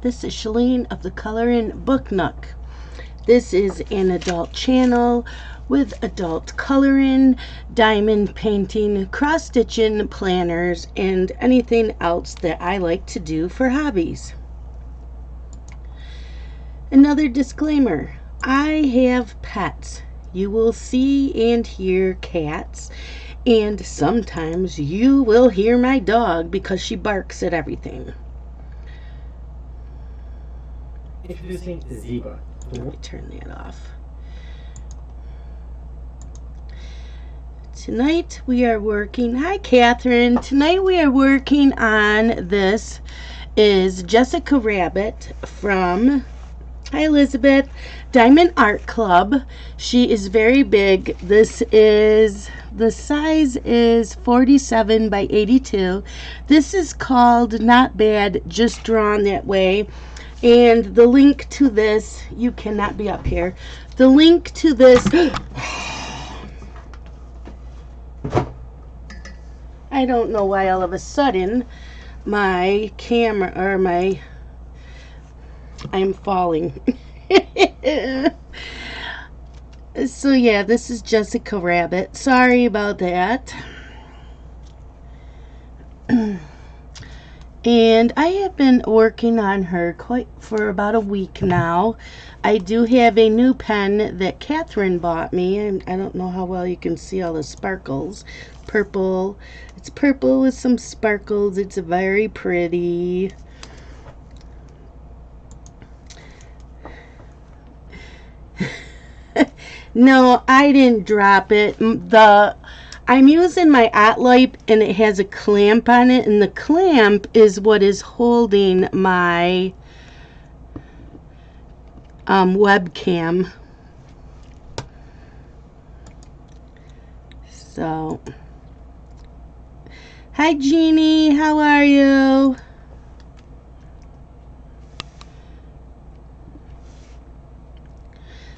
This is Shalene of the Colorin' Book Nook. This is an adult channel with adult coloring, diamond painting, cross-stitching, planners, and anything else that I like to do for hobbies. Another disclaimer, I have pets. You will see and hear cats, and sometimes you will hear my dog because she barks at everything. Introducing Zebra. Let me turn that off. Tonight we are working, hi Catherine, tonight we are working on this is Jessica Rabbit from, hi Elizabeth, Diamond Art Club. She is very big. This is, the size is 47 by 82. This is called Not Bad, Just Drawn That Way. And the link to this, you cannot be up here. The link to this, I don't know why all of a sudden my camera, or my, I'm falling. So yeah, this is Jessica Rabbit. Sorry about that. And I have been working on her for about a week now. I do have a new pen that Catherine bought me, and I don't know how well you can see all the sparkles. Purple. It's purple with some sparkles. It's very pretty. No, I didn't drop it. I'm using my ADULT, and it has a clamp on it, and the clamp is what is holding my webcam. So, hi Jeannie, how are you?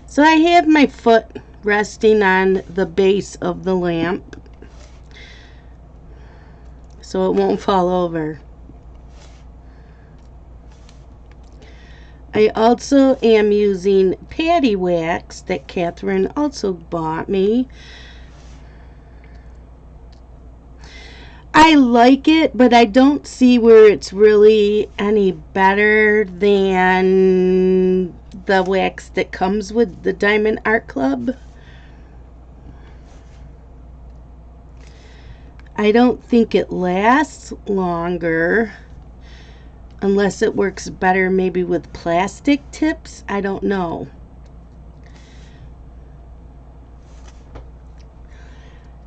So I have my foot resting on the base of the lamp so it won't fall over. I also am using patty wax that Catherine also bought me. I like it, but I don't see where it's really any better than the wax that comes with the Diamond Art Club. I don't think it lasts longer unless it works better maybe with plastic tips. I don't know.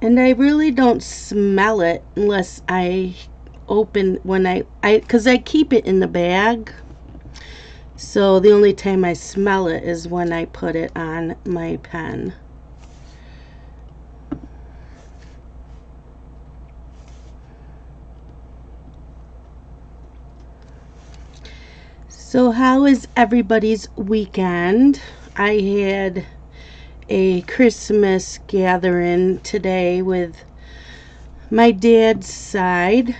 And I really don't smell it unless I open because I keep it in the bag. So the only time I smell it is when I put it on my pen. So how is everybody's weekend? I had a Christmas gathering today with my dad's side.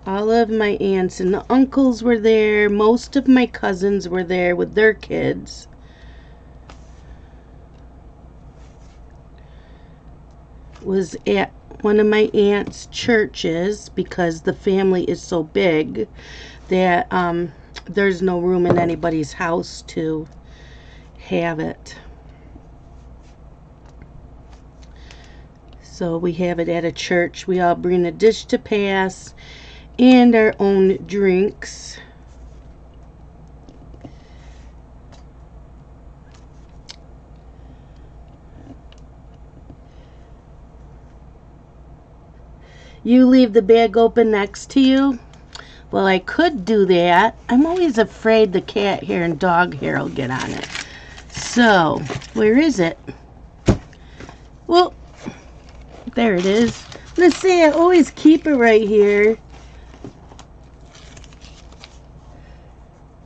All of my aunts and uncles were there. Most of my cousins were there with their kids. Was at one of my aunt's churches because the family is so big that there's no room in anybody's house to have it. So we have it at a church. We all bring a dish to pass and our own drinks. You leave the bag open next to you? Well, I could do that. I'm always afraid the cat hair and dog hair will get on it. So, where is it? Well, there it is. Let's see, I always keep it right here.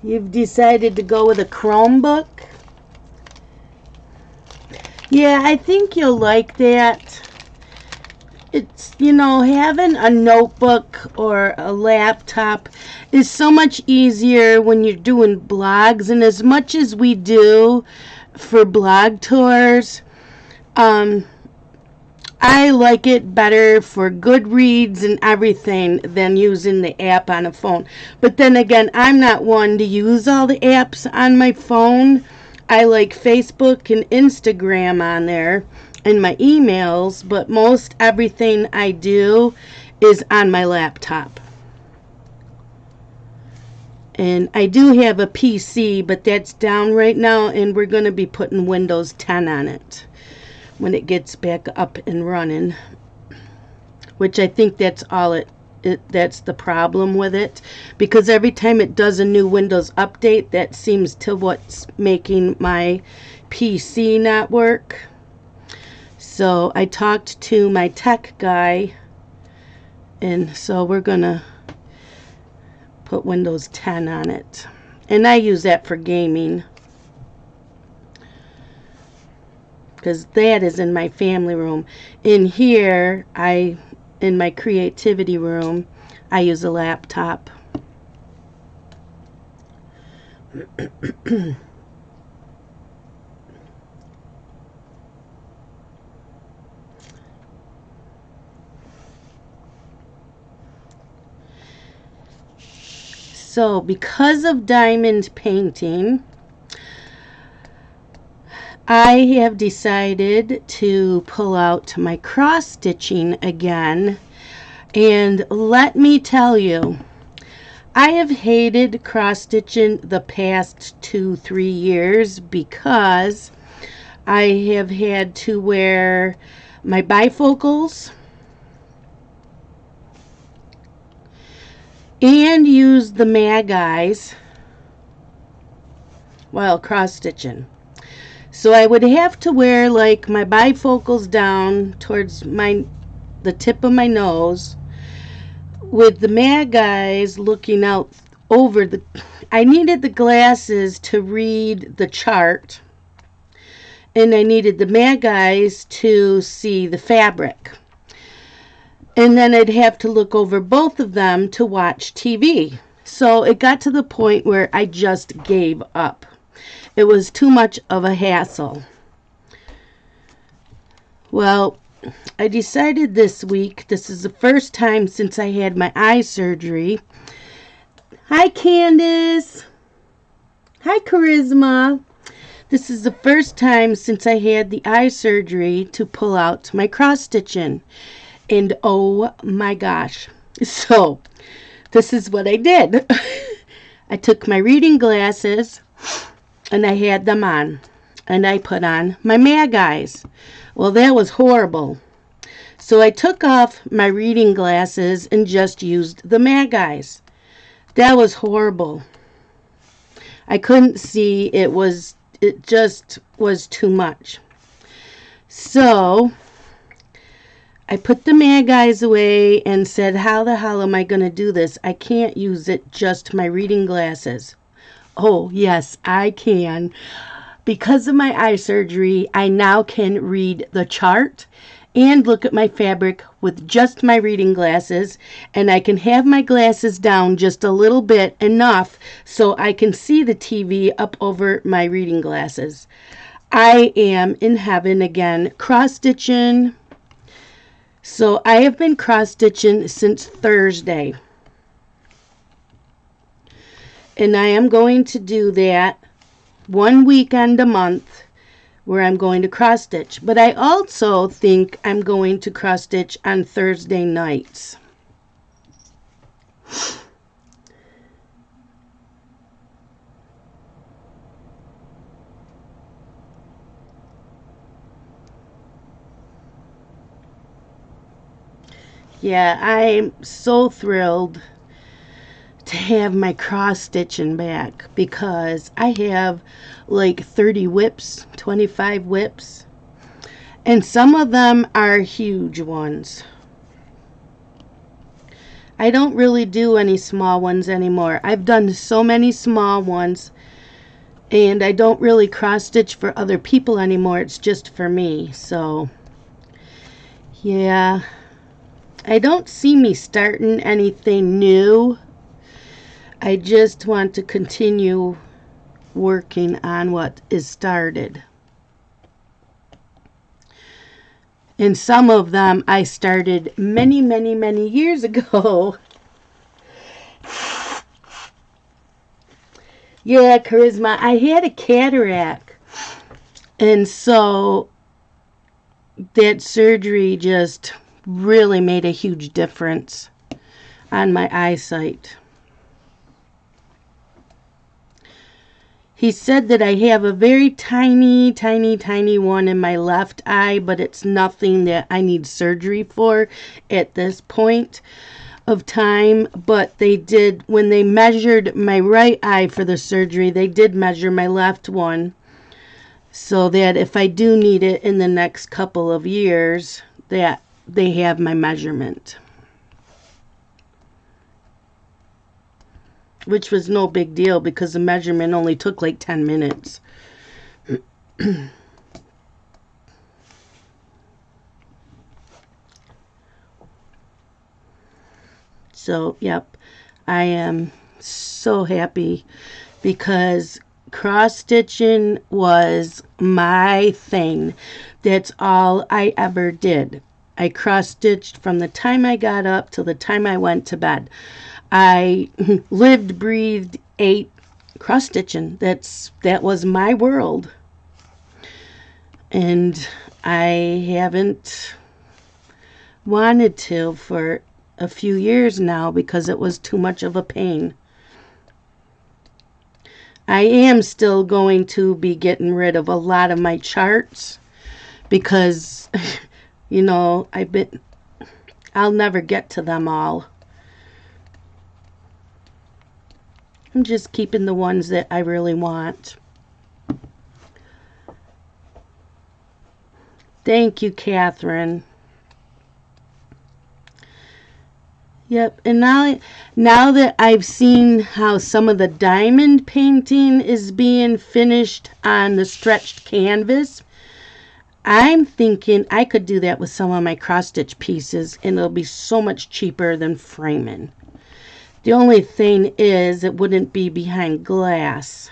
You've decided to go with a Chromebook? Yeah, I think you'll like that. it's, having a notebook or a laptop is so much easier when you're doing blogs. And as much as we do for blog tours, I like it better for Goodreads and everything than using the app on a phone. But then again, I'm not one to use all the apps on my phone. I like Facebook and Instagram on there and my emails, but most everything I do is on my laptop. And I do have a PC, but that's down right now, and we're going to be putting Windows 10 on it when it gets back up and running, which I think that's all that's the problem with it, because every time it does a new Windows update, that seems to what's making my PC not work. So I talked to my tech guy, and so we're gonna put Windows 10 on it, and I use that for gaming, because that is in my family room. In here, in my creativity room, I use a laptop. So, because of diamond painting, I have decided to pull out my cross stitching again. And let me tell you, I have hated cross stitching the past 2-3 years because I have had to wear my bifocals and use the mag eyes while cross stitching. So I would have to wear like my bifocals down towards the tip of my nose, with the mag eyes looking out over I needed the glasses to read the chart, and I needed the mag eyes to see the fabric. And then I'd have to look over both of them to watch TV. So it got to the point where I just gave up. It was too much of a hassle. Well, I decided this week, this is the first time since I had my eye surgery. Hi, Candace. Hi, Charisma. This is the first time since I had the eye surgery to pull out my cross stitching. And oh my gosh. So, this is what I did. I took my reading glasses and I had them on. And I put on my mag eyes. Well, that was horrible. So I took off my reading glasses and just used the mag eyes. That was horrible. I couldn't see. It just was too much. So I put the mag eyes away and said, how the hell am I going to do this? I can't use just my reading glasses. Oh, yes, I can. Because of my eye surgery, I now can read the chart and look at my fabric with just my reading glasses, and I can have my glasses down just a little bit, enough so I can see the TV up over my reading glasses. I am in heaven again. Cross stitching. So I have been cross stitching since Thursday, and I am going to do that 1 weekend a month where I'm going to cross stitch. But I also think I'm going to cross stitch on Thursday nights. Yeah, I'm so thrilled to have my cross stitching back, because I have like 30 whips, 25 whips, and some of them are huge ones. I don't really do any small ones anymore. I've done so many small ones, and I don't really cross stitch for other people anymore. It's just for me. So yeah, I don't see me starting anything new. I just want to continue working on what is started. And some of them I started many, many, many years ago. Yeah, Charisma, I had a cataract. And so that surgery just really made a huge difference on my eyesight. He said that I have a very tiny, tiny, tiny one in my left eye, but it's nothing that I need surgery for at this point of time. But they did, when they measured my right eye for the surgery, they did measure my left one, so that if I do need it in the next couple of years, that they have my measurement. Which was no big deal because the measurement only took like 10 minutes. So, yep, I am so happy because cross-stitching was my thing. That's all I ever did. I cross-stitched from the time I got up till the time I went to bed. I lived, breathed, ate cross-stitching. That was my world. And I haven't wanted to for a few years now because it was too much of a pain. I am still going to be getting rid of a lot of my charts because, you know, I'll never get to them all. I'm just keeping the ones that I really want. Thank you, Catherine. Yep, and now that I've seen how some of the diamond painting is being finished on the stretched canvas, I'm thinking I could do that with some of my cross-stitch pieces, and it'll be so much cheaper than framing. The only thing is it wouldn't be behind glass.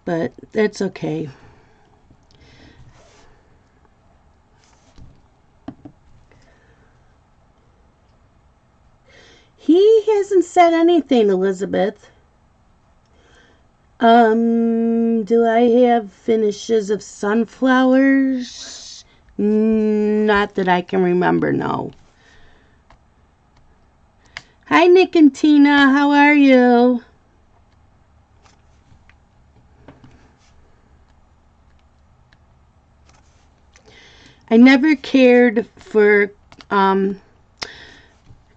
But that's okay. He hasn't said anything, Elizabeth. Do I have finishes of sunflowers? Not that I can remember, no. Hi, Nick and Tina. How are you? I never cared for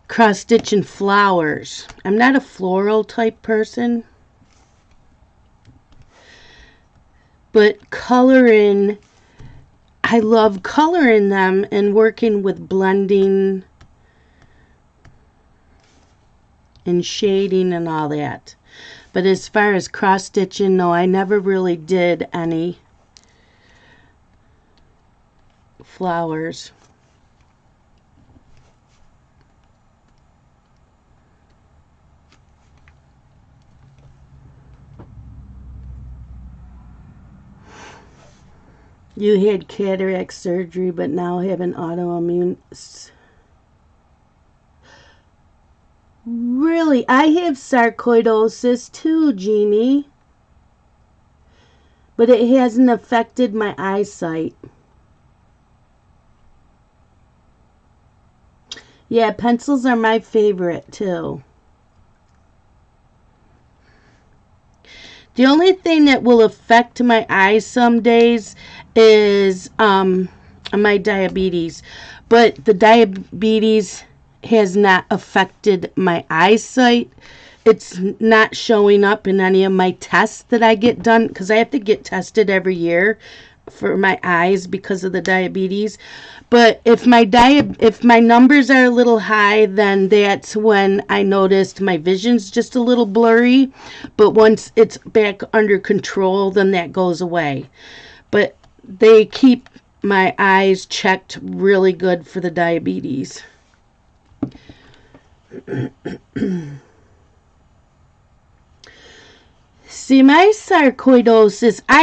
cross-stitching flowers. I'm not a floral type person. But coloring, I love coloring them and working with blending and shading and all that. But as far as cross-stitching, no, I never really did any flowers. You had cataract surgery, but now have an autoimmune. Really? I have sarcoidosis too, Jeannie. But it hasn't affected my eyesight. Yeah, pencils are my favorite too. The only thing that will affect my eyes some days is my diabetes. But the diabetes has not affected my eyesight. It's not showing up in any of my tests that I get done, because I have to get tested every year for my eyes because of the diabetes. But if my numbers are a little high, then that's when I noticed my vision's just a little blurry. But once it's back under control, then that goes away. but they keep my eyes checked really good for the diabetes. See, my sarcoidosis, I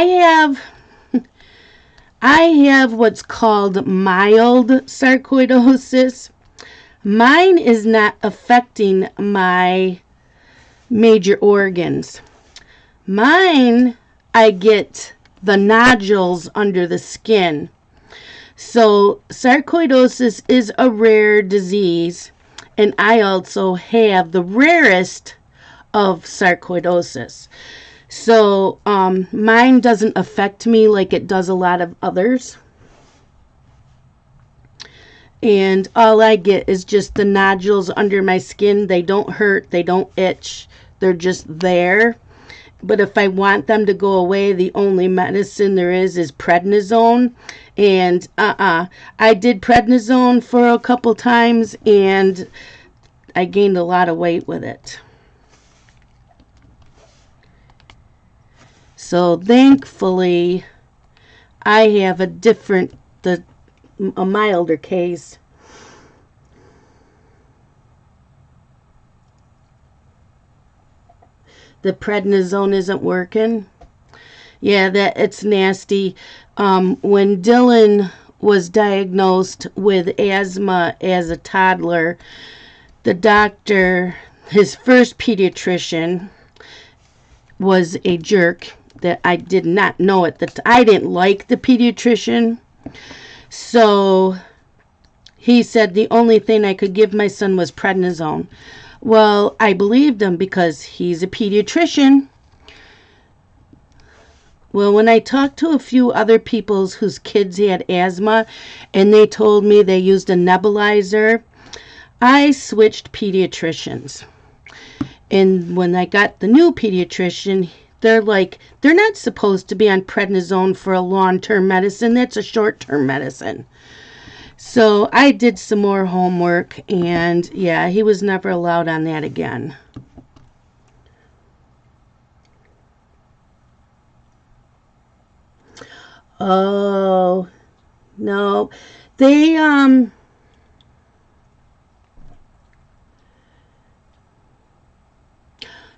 have what's called mild sarcoidosis. Mine is not affecting my major organs. Mine, I get the nodules under the skin. So sarcoidosis is a rare disease, and I also have the rarest of sarcoidosis. So mine doesn't affect me like it does a lot of others. And all I get is just the nodules under my skin. They don't hurt, they don't itch, they're just there. But if I want them to go away, the only medicine there is prednisone. And I did prednisone for a couple times, and I gained a lot of weight with it. So thankfully, I have a milder case. The prednisone isn't working. Yeah, it's nasty. When Dylan was diagnosed with asthma as a toddler, the doctor, his first pediatrician, was a jerk that I did not know at the time. I didn't like the pediatrician. So he said the only thing I could give my son was prednisone. Well, I believed him because he's a pediatrician. Well, when I talked to a few other people whose kids had asthma and they told me they used a nebulizer, I switched pediatricians. And when I got the new pediatrician, they're not supposed to be on prednisone for a long-term medicine. That's a short-term medicine. So I did some more homework, and yeah, he was never allowed on that again. Oh, no. They,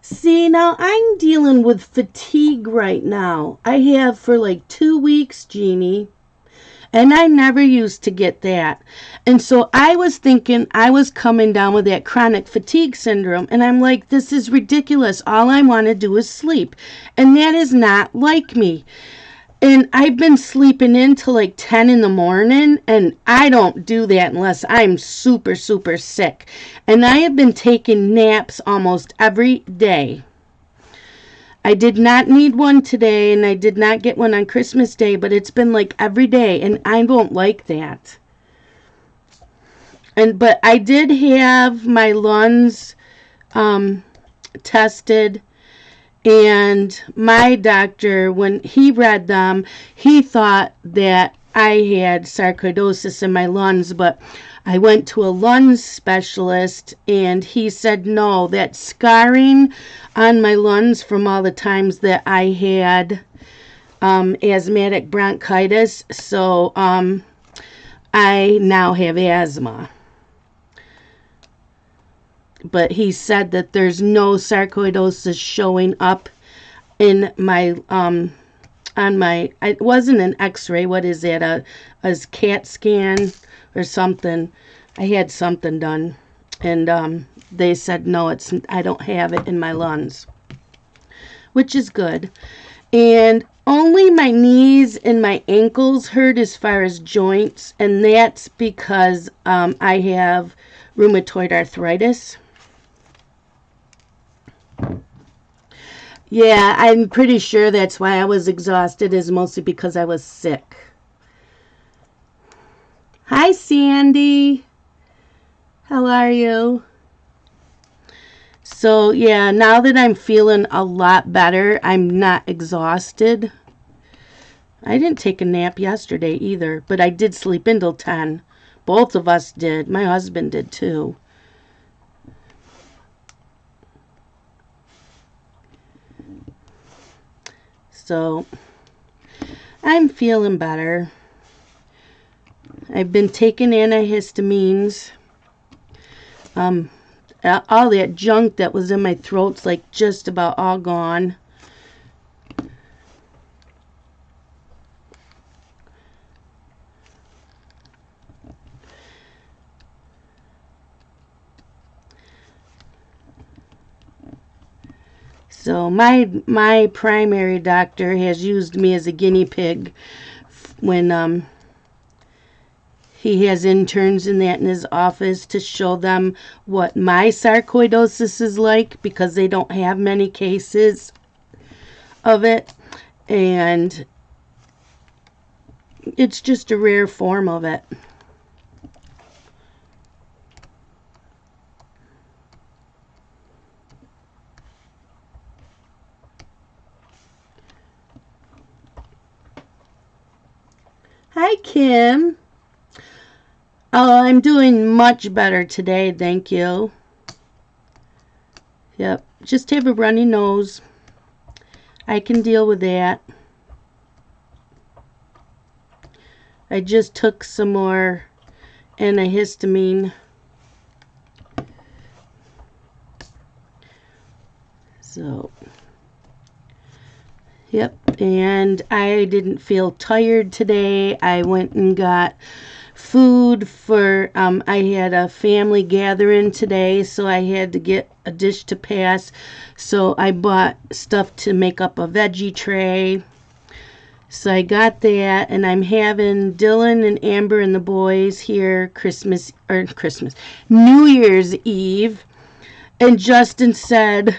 see, now I'm dealing with fatigue right now. I have for like 2 weeks, Jeannie. And I never used to get that. And so I was thinking I was coming down with that chronic fatigue syndrome. And I'm like, this is ridiculous. All I want to do is sleep. And that is not like me. And I've been sleeping in till like 10 in the morning. And I don't do that unless I'm super, super sick. And I have been taking naps almost every day. I did not need one today, and I did not get one on Christmas Day, but it's been like every day, and I don't like that. But I did have my lungs tested, and my doctor, when he read them, he thought that I had sarcoidosis in my lungs, but I went to a lung specialist, and he said, no, that's scarring on my lungs from all the times that I had asthmatic bronchitis. So I now have asthma. But he said that there's no sarcoidosis showing up in my it wasn't an x-ray, what is it, a CAT scan or something. I had something done, and they said no, I don't have it in my lungs, which is good. And only my knees and my ankles hurt as far as joints, and that's because I have rheumatoid arthritis. Yeah, I'm pretty sure that's why I was exhausted, is mostly because I was sick. Hi, Sandy. How are you? So, yeah, now that I'm feeling a lot better, I'm not exhausted. I didn't take a nap yesterday either, but I did sleep until 10. Both of us did. My husband did too. So, I'm feeling better. I've been taking antihistamines. All that junk that was in my throat's like just about all gone. So my primary doctor has used me as a guinea pig when he has interns in his office to show them what my sarcoidosis is like, because they don't have many cases of it, and it's just a rare form of it. Hi, Kim. Oh, I'm doing much better today, thank you. Yep, just have a runny nose. I can deal with that. I just took some more antihistamine. So, yep, and I didn't feel tired today. I went and got food for, I had a family gathering today, so I had to get a dish to pass. So I bought stuff to make up a veggie tray. So I got that, and I'm having Dylan and Amber and the boys here New Year's Eve. And Justin said,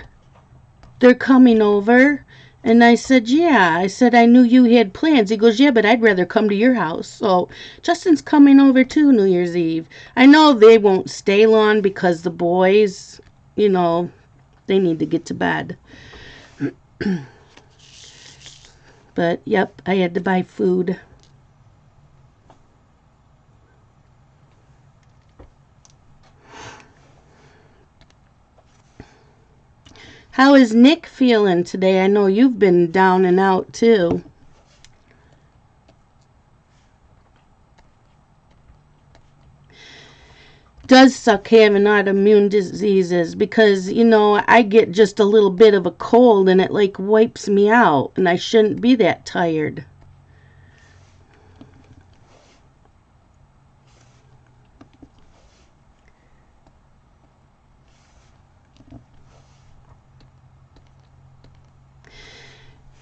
they're coming over. And I said, yeah. I said, I knew you had plans. He goes, yeah, but I'd rather come to your house. So Justin's coming over too, New Year's Eve. I know they won't stay long because the boys, they need to get to bed. But, yep, I had to buy food. How is Nick feeling today? I know you've been down and out too. Does suck having autoimmune diseases because, I get just a little bit of a cold and it like wipes me out, and I shouldn't be that tired.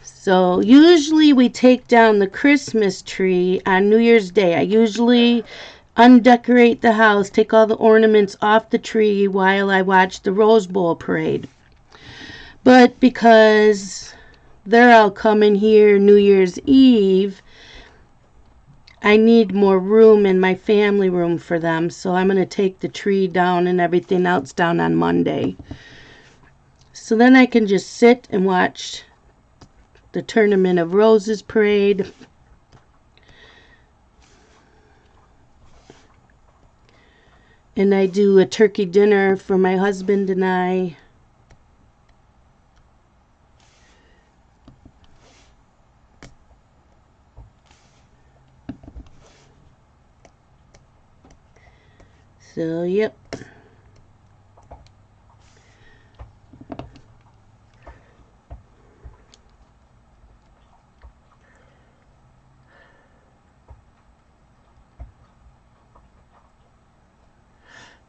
So usually we take down the Christmas tree on New Year's Day. I usually undecorate the house, take all the ornaments off the tree while I watch the Rose Bowl parade. But because they're all coming here New Year's Eve, I need more room in my family room for them. So I'm going to take the tree down and everything else down on Monday. So then I can just sit and watch the Tournament of Roses parade. And I do a turkey dinner for my husband and I. So, yep.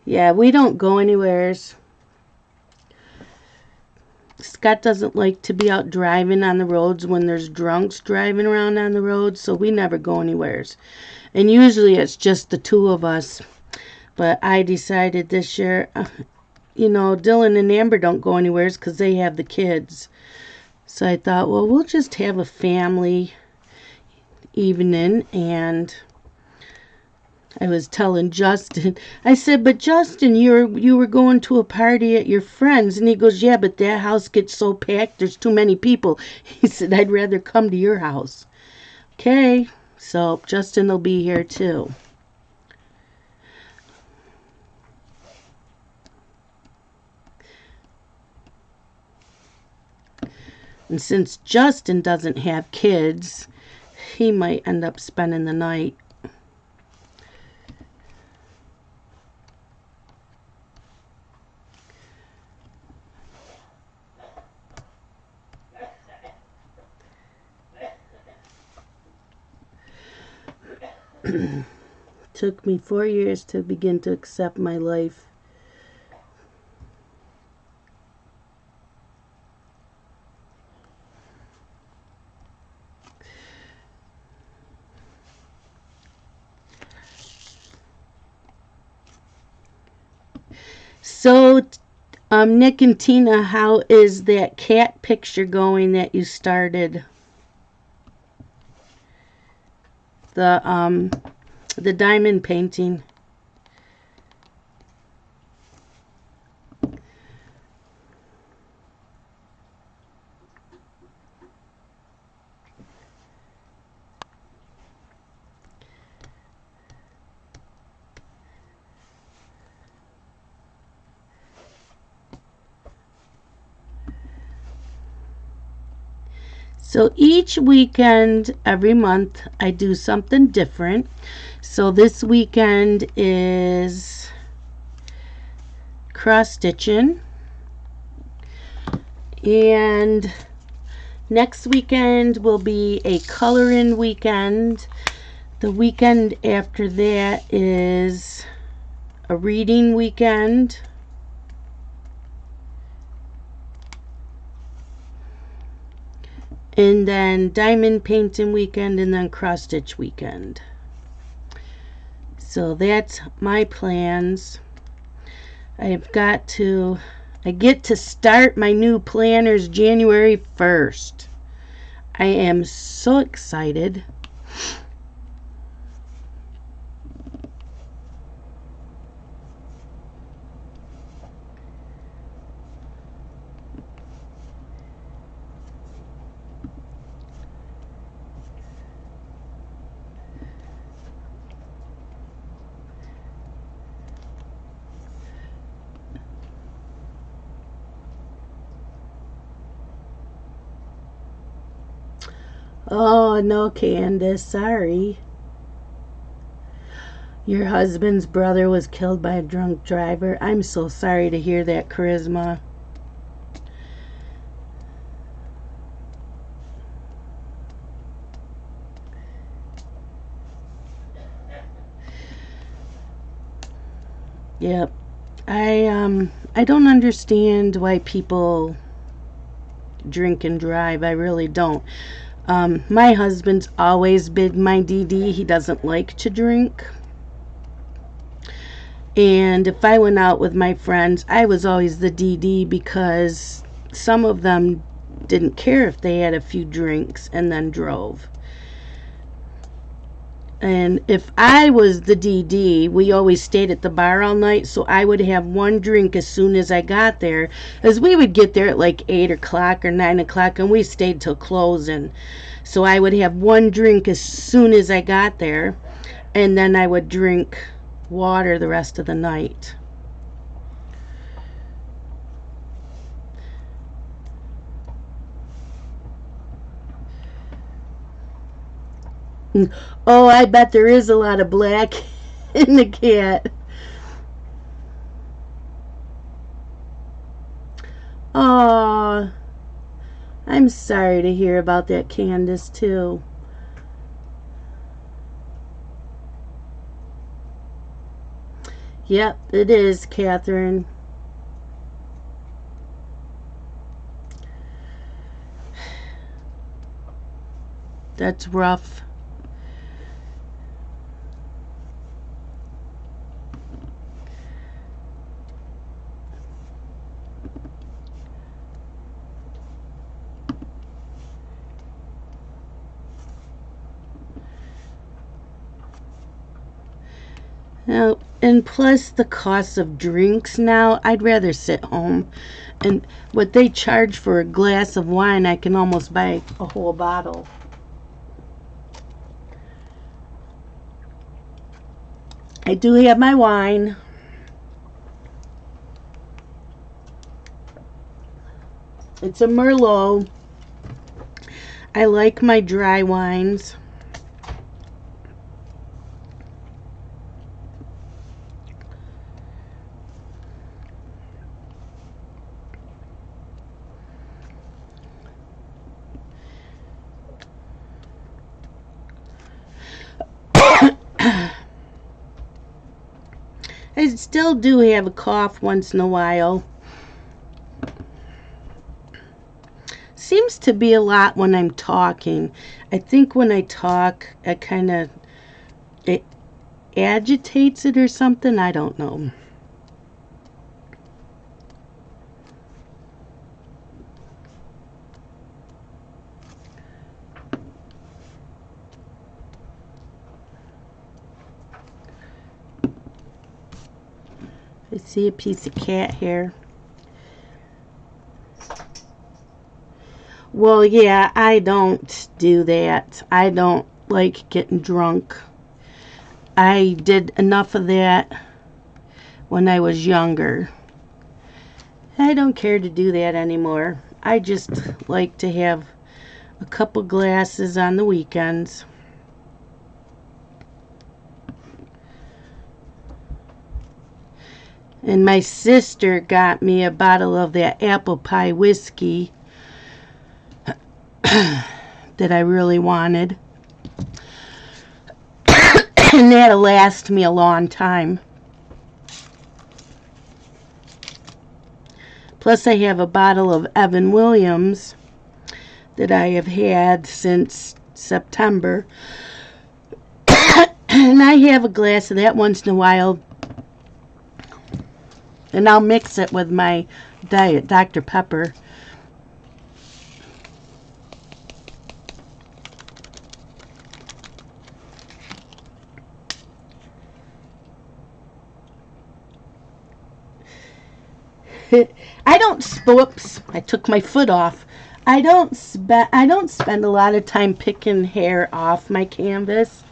Yeah, we don't go anywheres. Scott doesn't like to be out driving on the roads when there's drunks driving around on the roads, so we never go anywheres. And usually it's just the two of us. But I decided this year, Dylan and Amber don't go anywheres because they have the kids. So I thought, well, we'll just have a family evening. And I was telling Justin, I said, but Justin, you were going to a party at your friend's. And he goes, yeah, but that house gets so packed, there's too many people. He said, I'd rather come to your house. Okay, so Justin will be here too. And since Justin doesn't have kids, he might end up spending the night. Took me 4 years to begin to accept my life. So, Nick and Tina, how is that cat picture going that you started? The diamond painting. So each weekend, every month, I do something different. So this weekend is cross stitching, and next weekend will be a coloring weekend. The weekend after that is a reading weekend. And then diamond painting weekend, and then cross stitch weekend. So that's my plans. I get to start my new planners January 1st. I am so excited. Oh, no, Candace, sorry. Your husband's brother was killed by a drunk driver. I'm so sorry to hear that, Charisma. Yep. I don't understand why people drink and drive. I really don't. My husband's always been my DD. He doesn't like to drink. And if I went out with my friends, I was always the DD, because some of them didn't care if they had a few drinks and then drove. And if I was the DD, we always stayed at the bar all night, so I would have one drink as soon as I got there, as we would get there at like 8 o'clock or 9 o'clock, and we stayed till closing. So I would have one drink as soon as I got there, and then I would drink water the rest of the night. Oh, I bet there is a lot of black in the cat. Oh, I'm sorry to hear about that, Candace, too. Yep, it is, Catherine. That's rough. Now, and plus the cost of drinks now, I'd rather sit home. And what they charge for a glass of wine, I can almost buy a whole bottle. I do have my wine. It's a Merlot. I like my dry wines. I still do have a cough once in a while. Seems to be a lot when I'm talking. I think when I talk, it kind of agitates it or something. I don't know. I see a piece of cat hair. Well, yeah, I don't do that. I don't like getting drunk. I did enough of that when I was younger. I don't care to do that anymore. I just like to have a couple glasses on the weekends. And my sister got me a bottle of that apple pie whiskey that I really wanted. And that'll last me a long time. Plus I have a bottle of Evan Williams that I have had since September. And I have a glass of that once in a while. And I'll mix it with my Diet Dr. Pepper. Whoops, I took my foot off. I don't spend a lot of time picking hair off my canvas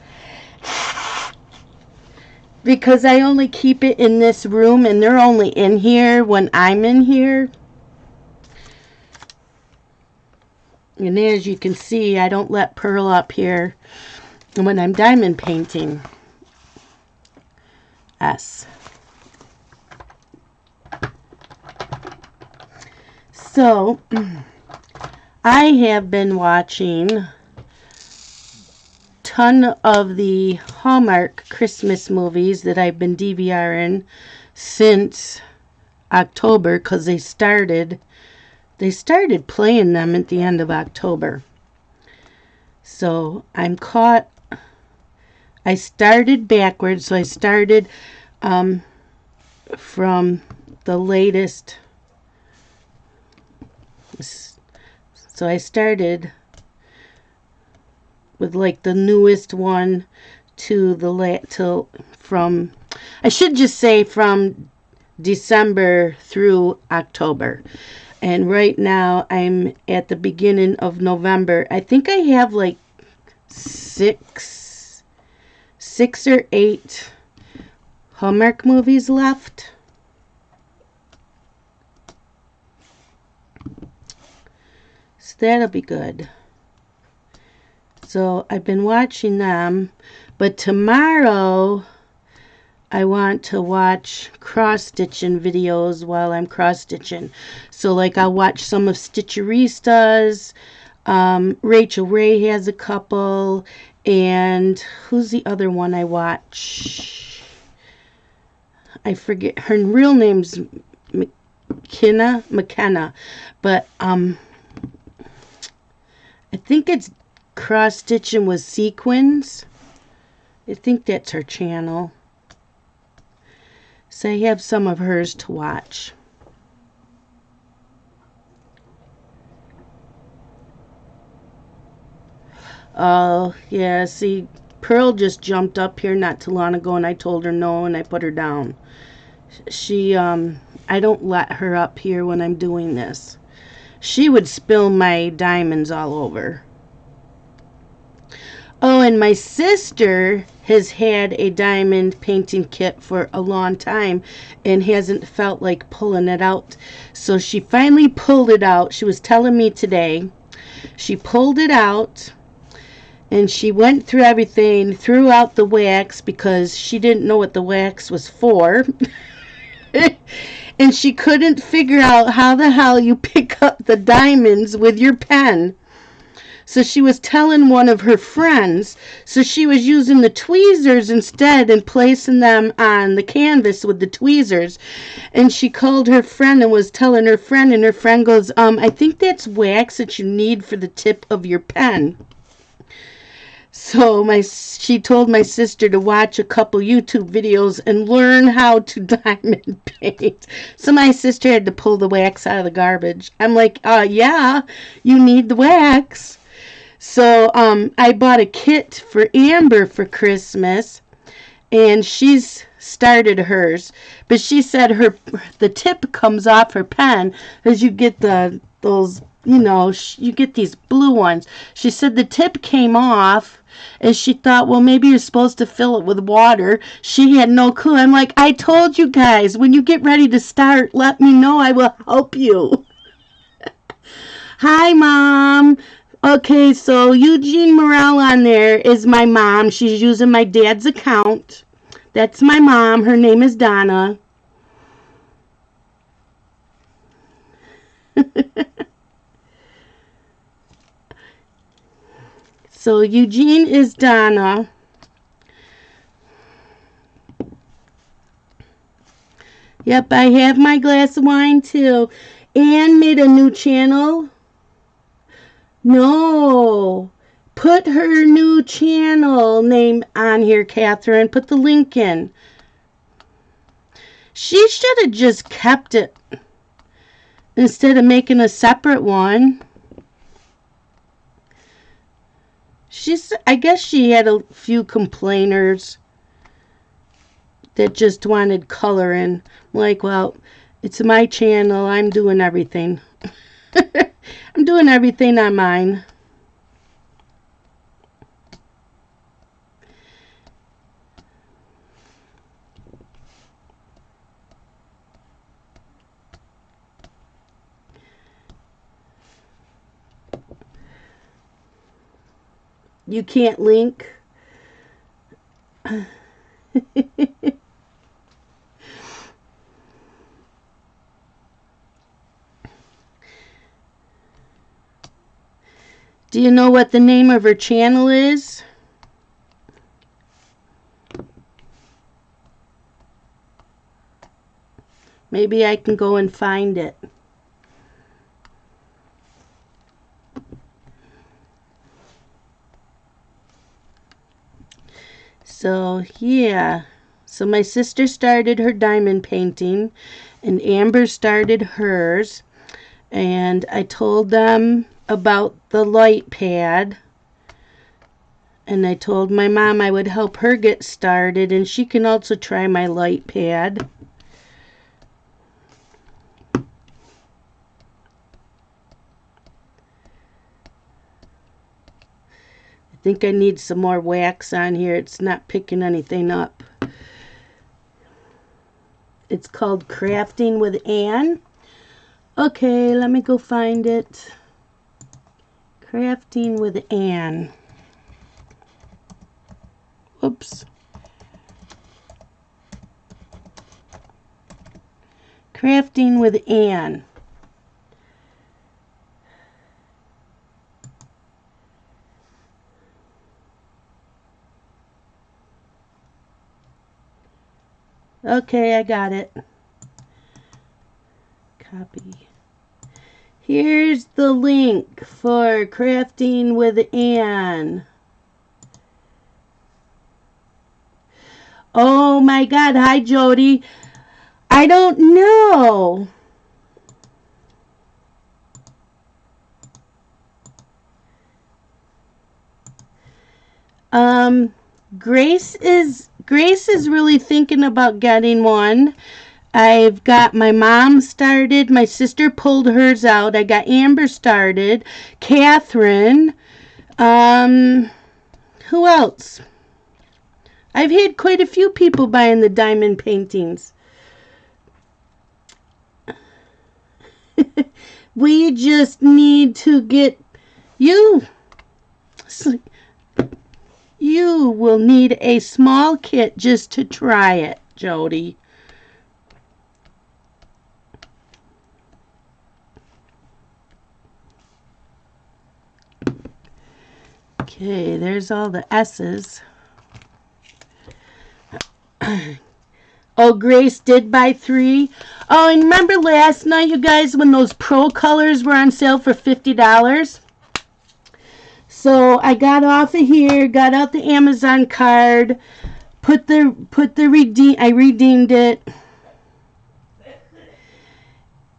because I only keep it in this room and they're only in here when I'm in here. And as you can see, I don't let Pearl up here when I'm diamond painting. So, I have been watching a ton of the Hallmark Christmas movies that I've been DVRing since October because they started playing them at the end of October. So, I'm caught. I started backwards, so I started from the latest. So I started with like the newest one to from I should just say from December through October. And right now I'm at the beginning of November. I think I have like six or eight Hallmark movies left. So that'll be good. So I've been watching them, but tomorrow I want to watch cross-stitching videos while I'm cross-stitching. So like I'll watch some of Stitcherista's. Rachel Ray has a couple. And who's the other one I watch? I forget. Her real name's McKenna. But I think it's cross-stitching with sequins. I think that's her channel. So I have some of hers to watch. Oh, yeah, see, Pearl just jumped up here not too long ago and I told her no and I put her down. I don't let her up here when I'm doing this. She would spill my diamonds all over. Oh, and my sister has had a diamond painting kit for a long time and hasn't felt like pulling it out. So she finally pulled it out. She was telling me today. She pulled it out and she went through everything, threw out the wax because she didn't know what the wax was for. And she couldn't figure out how the hell you pick up the diamonds with your pen. So she was telling one of her friends. So she was using the tweezers instead and placing them on the canvas with the tweezers. And she called her friend and was telling her friend, and her friend goes, I think that's wax that you need for the tip of your pen. So she told my sister to watch a couple YouTube videos and learn how to diamond paint. So my sister had to pull the wax out of the garbage. I'm like, yeah, you need the wax. So I bought a kit for Amber for Christmas, and she's started hers. But she said the tip comes off her pen as you get those, you get these blue ones. She said the tip came off, and she thought, well, maybe you're supposed to fill it with water. She had no clue. I'm like, I told you guys, when you get ready to start, let me know. I will help you. Hi, Mom. Okay, so Eugene Morel on there is my mom. She's using my dad's account. That's my mom. Her name is Donna. So Eugene is Donna. Yep, I have my glass of wine too. Anne made a new channel. No. Put her new channel name on here, Catherine. Put the link in. She should have just kept it instead of making a separate one. I guess she had a few complainers that just wanted coloring. Like, well, it's my channel. I'm doing everything. I'm doing everything on mine. You can't link. Do you know what the name of her channel is? Maybe I can go and find it. So, yeah. So my sister started her diamond painting, and Amber started hers. And I told them about the light pad. And I told my mom I would help her get started, and she can also try my light pad. I think I need some more wax on here. It's not picking anything up. It's called Crafting with Anne. Okay, let me go find it. Crafting with Anne. Oops. Crafting with Anne. Okay, I got it. Copy. Here's the link for Crafting with Anne. Oh my God. Hi, Jody. I don't know. Grace is really thinking about getting one. I've got my mom started. My sister pulled hers out. I got Amber started. Catherine. Who else? I've had quite a few people buying the diamond paintings. We just need to get you. You will need a small kit just to try it, Jody. Okay, there's all the S's. Oh, Grace did buy 3. Oh, and remember last night, you guys, when those Pro colors were on sale for $50? So I got off of here, got out the Amazon card, I redeemed it,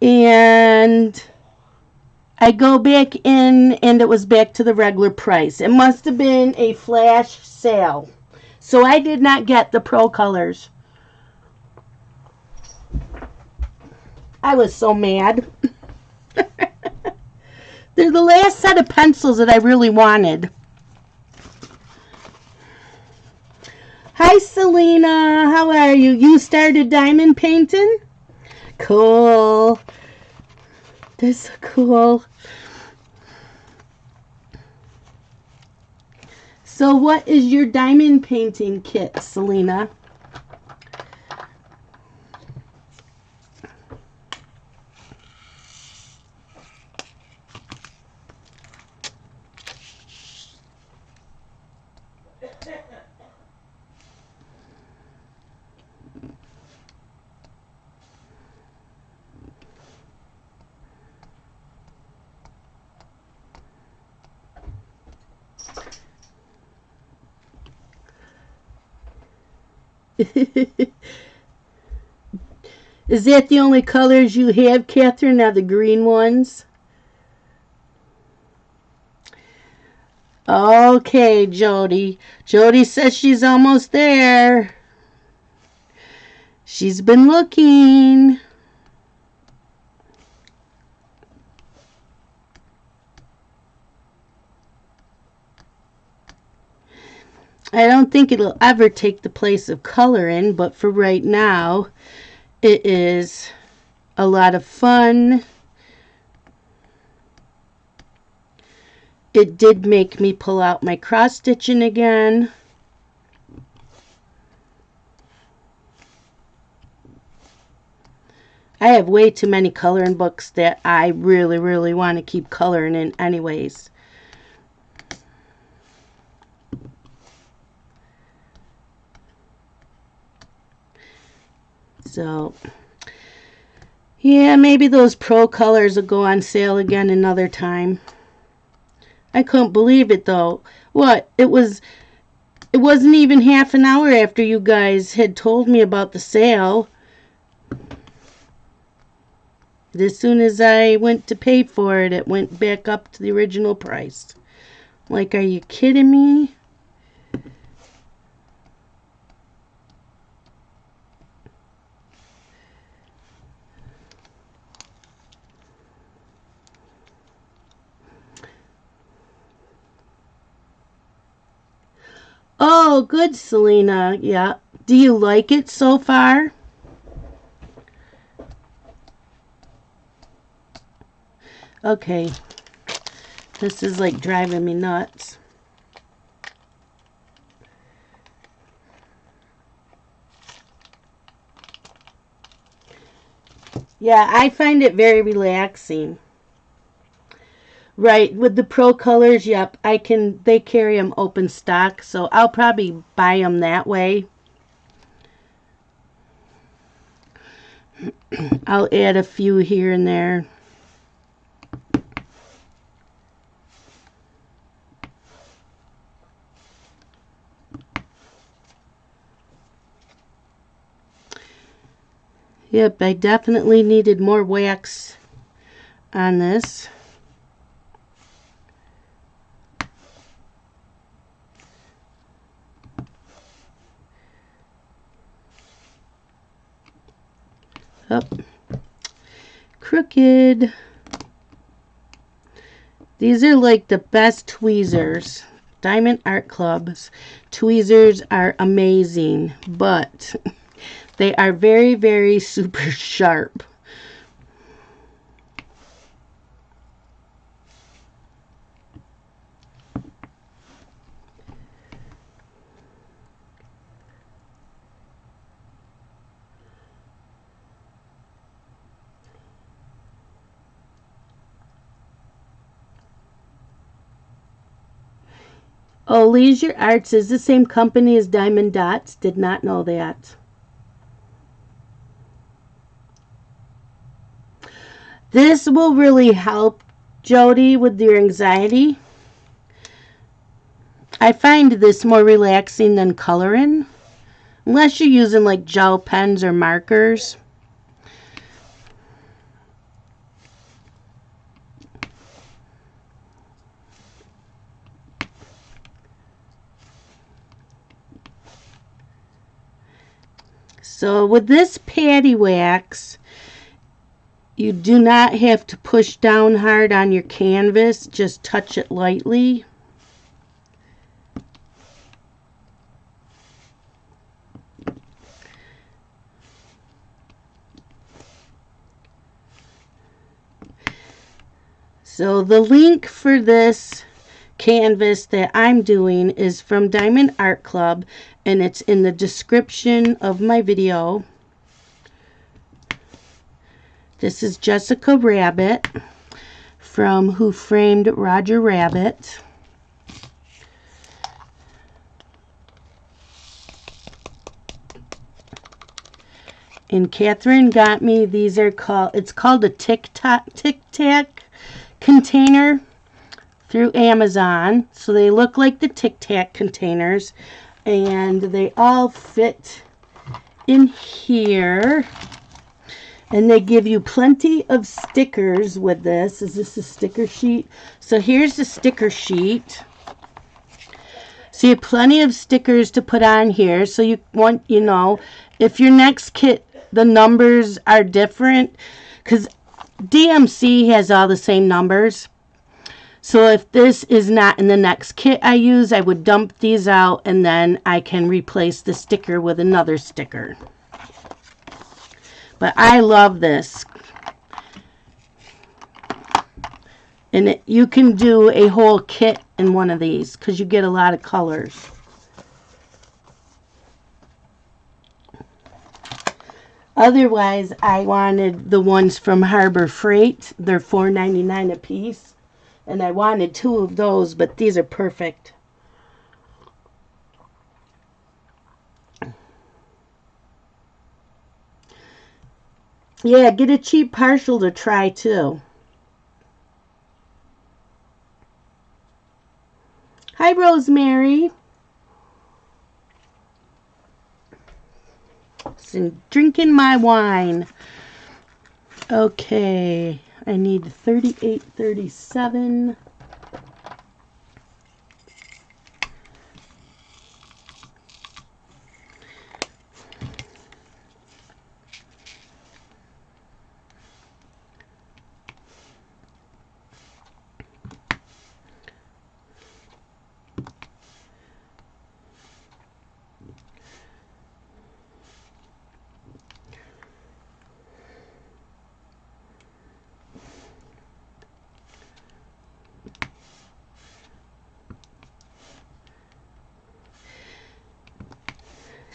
and I go back in, and it was back to the regular price. It must have been a flash sale. So I did not get the Pro colors. I was so mad. They're the last set of pencils that I really wanted. Hi, Selena. How are you? You started diamond painting? Cool. That's so cool. So what is your diamond painting kit, Selena? Is that the only colors you have, Catherine? Are the green ones? Okay, Jody. Jody says she's almost there. She's been looking. I don't think it'll ever take the place of coloring, but for right now, it is a lot of fun. It did make me pull out my cross stitching again. I have way too many coloring books that I really, really want to keep coloring in anyways. So, yeah, maybe those Pro colors will go on sale again another time. I couldn't believe it though. What? It wasn't even half an hour after you guys had told me about the sale. As soon as I went to pay for it, it went back up to the original price. Like, are you kidding me? Oh, good, Selena. Yeah. Do you like it so far? Okay. This is like driving me nuts. Yeah, I find it very relaxing. Right, with the Pro colors, yep, they carry them open stock, so I'll probably buy them that way. I'll add a few here and there. Yep, I definitely needed more wax on this. Up. Crooked. These are like the best tweezers. Diamond Art Club's tweezers are amazing, but they are very, very super sharp. Oh, Leisure Arts is the same company as Diamond Dots. Did not know that. This will really help, Jody, with your anxiety. I find this more relaxing than coloring, unless you're using like gel pens or markers. So with this patty wax, you do not have to push down hard on your canvas, just touch it lightly. So the link for this canvas that I'm doing is from Diamond Art Club, and it's in the description of my video. This is Jessica Rabbit from Who Framed Roger Rabbit. And Catherine got me, these are called, it's called a Tic Tac container through Amazon. So they look like the Tic Tac containers, and they all fit in here. And they give you plenty of stickers with this. Is this a sticker sheet? So here's the sticker sheet. So you have plenty of stickers to put on here. So you want, you know, if your next kit, the numbers are different, because DMC has all the same numbers. So if this is not in the next kit I use, I would dump these out, and then I can replace the sticker with another sticker. But I love this. And you can do a whole kit in one of these because you get a lot of colors. Otherwise, I wanted the ones from Harbor Freight. They're $4.99 a piece. And I wanted 2 of those, but these are perfect. Yeah, get a cheap partial to try too. Hi, Rosemary. So, drinking my wine. Okay, I need 3837.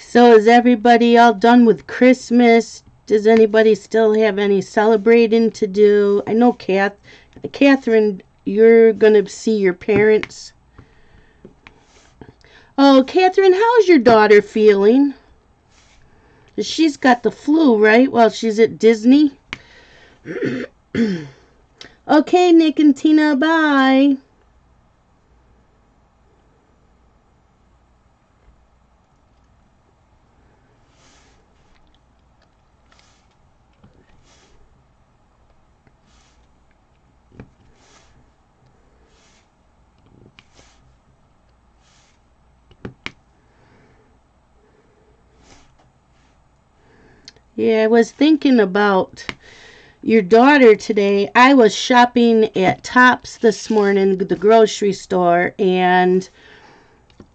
So is everybody all done with Christmas? Does anybody still have any celebrating to do? I know Catherine, you're going to see your parents. Oh, Catherine, how's your daughter feeling? She's got the flu, right? While she's at Disney. Okay, Nick and Tina, bye. Yeah, I was thinking about your daughter today. I was shopping at Tops this morning, the grocery store, and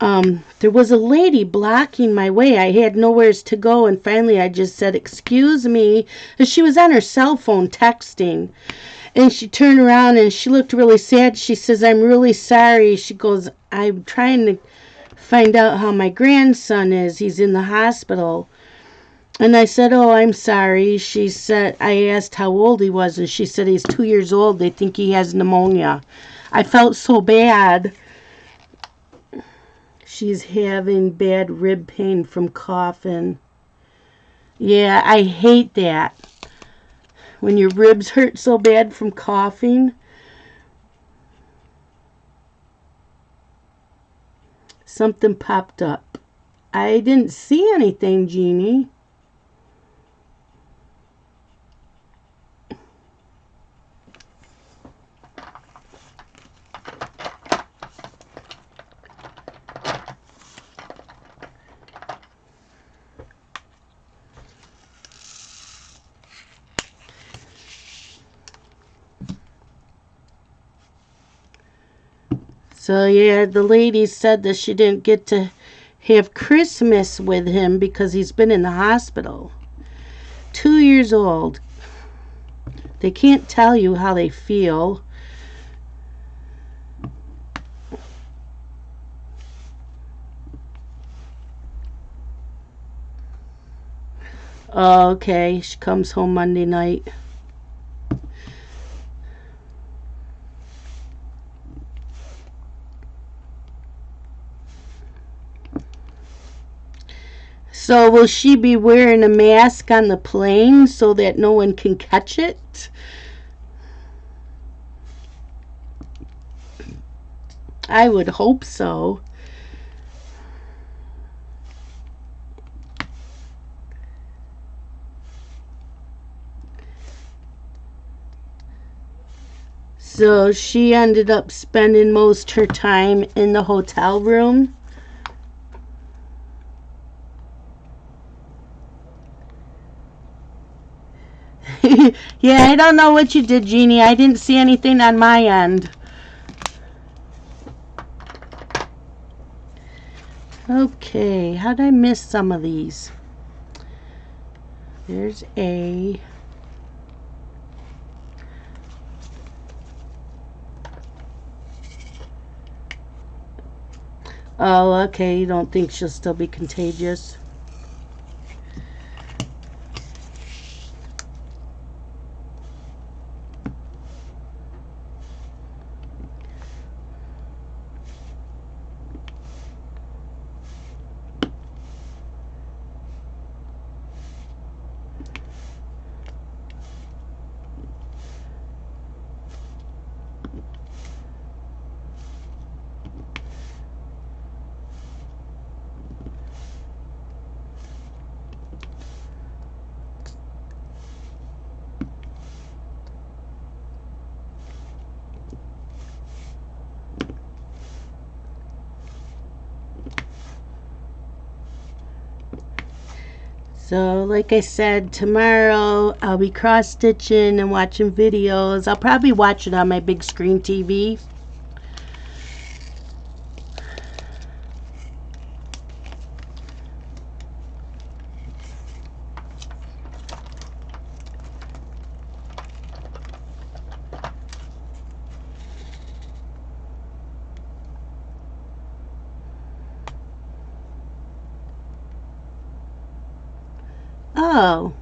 there was a lady blocking my way. I had nowhere to go, and finally I just said, "Excuse me." And she was on her cell phone texting, and she turned around and she looked really sad. She says, "I'm really sorry." She goes, "I'm trying to find out how my grandson is. He's in the hospital." And I said, "Oh, I'm sorry." She said, I asked how old he was, and she said he's 2 years old. They think he has pneumonia. I felt so bad. She's having bad rib pain from coughing. Yeah, I hate that. When your ribs hurt so bad from coughing. Something popped up. I didn't see anything, Jeannie. So yeah, the lady said that she didn't get to have Christmas with him because he's been in the hospital. 2 years old. They can't tell you how they feel. Oh, okay, she comes home Monday night. So will she be wearing a mask on the plane so that no one can catch it? I would hope so. So she ended up spending most her time in the hotel room. Yeah, I don't know what you did, Jeannie. I didn't see anything on my end. Okay, how did I miss some of these? There's A. Oh, okay, you don't think she'll still be contagious? So, like I said, tomorrow I'll be cross stitching and watching videos. I'll probably watch it on my big screen TV. Oh,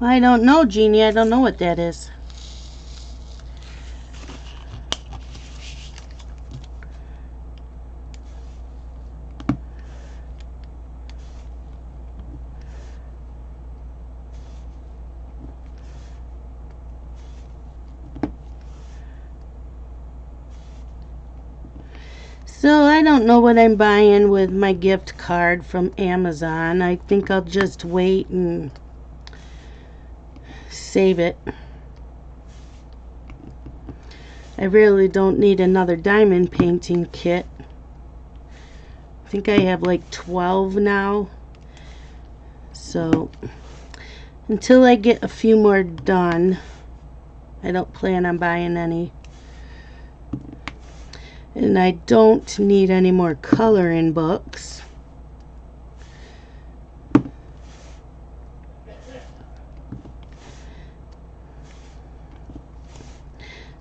I don't know, Jeannie. I don't know what that is. So I don't know what I'm buying with my gift card from Amazon. I think I'll just wait and save it. I really don't need another diamond painting kit. I think I have like 12 now. So until I get a few more done, I don't plan on buying any. And I don't need any more coloring books.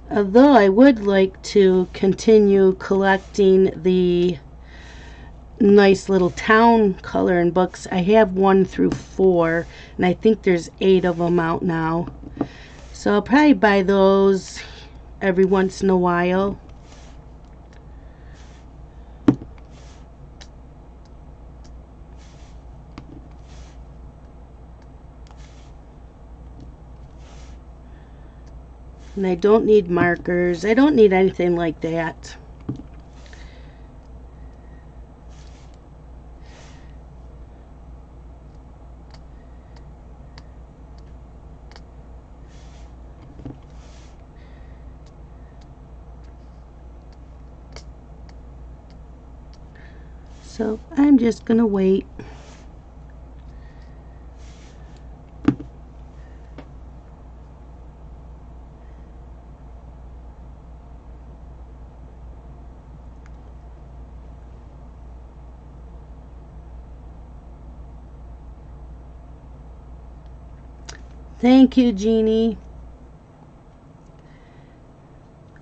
Although I would like to continue collecting the nice little town coloring books. I have 1 through 4, and I think there's 8 of them out now. So I'll probably buy those every once in a while. And I don't need markers. I don't need anything like that. So I'm just going to wait. Thank you, Jeannie.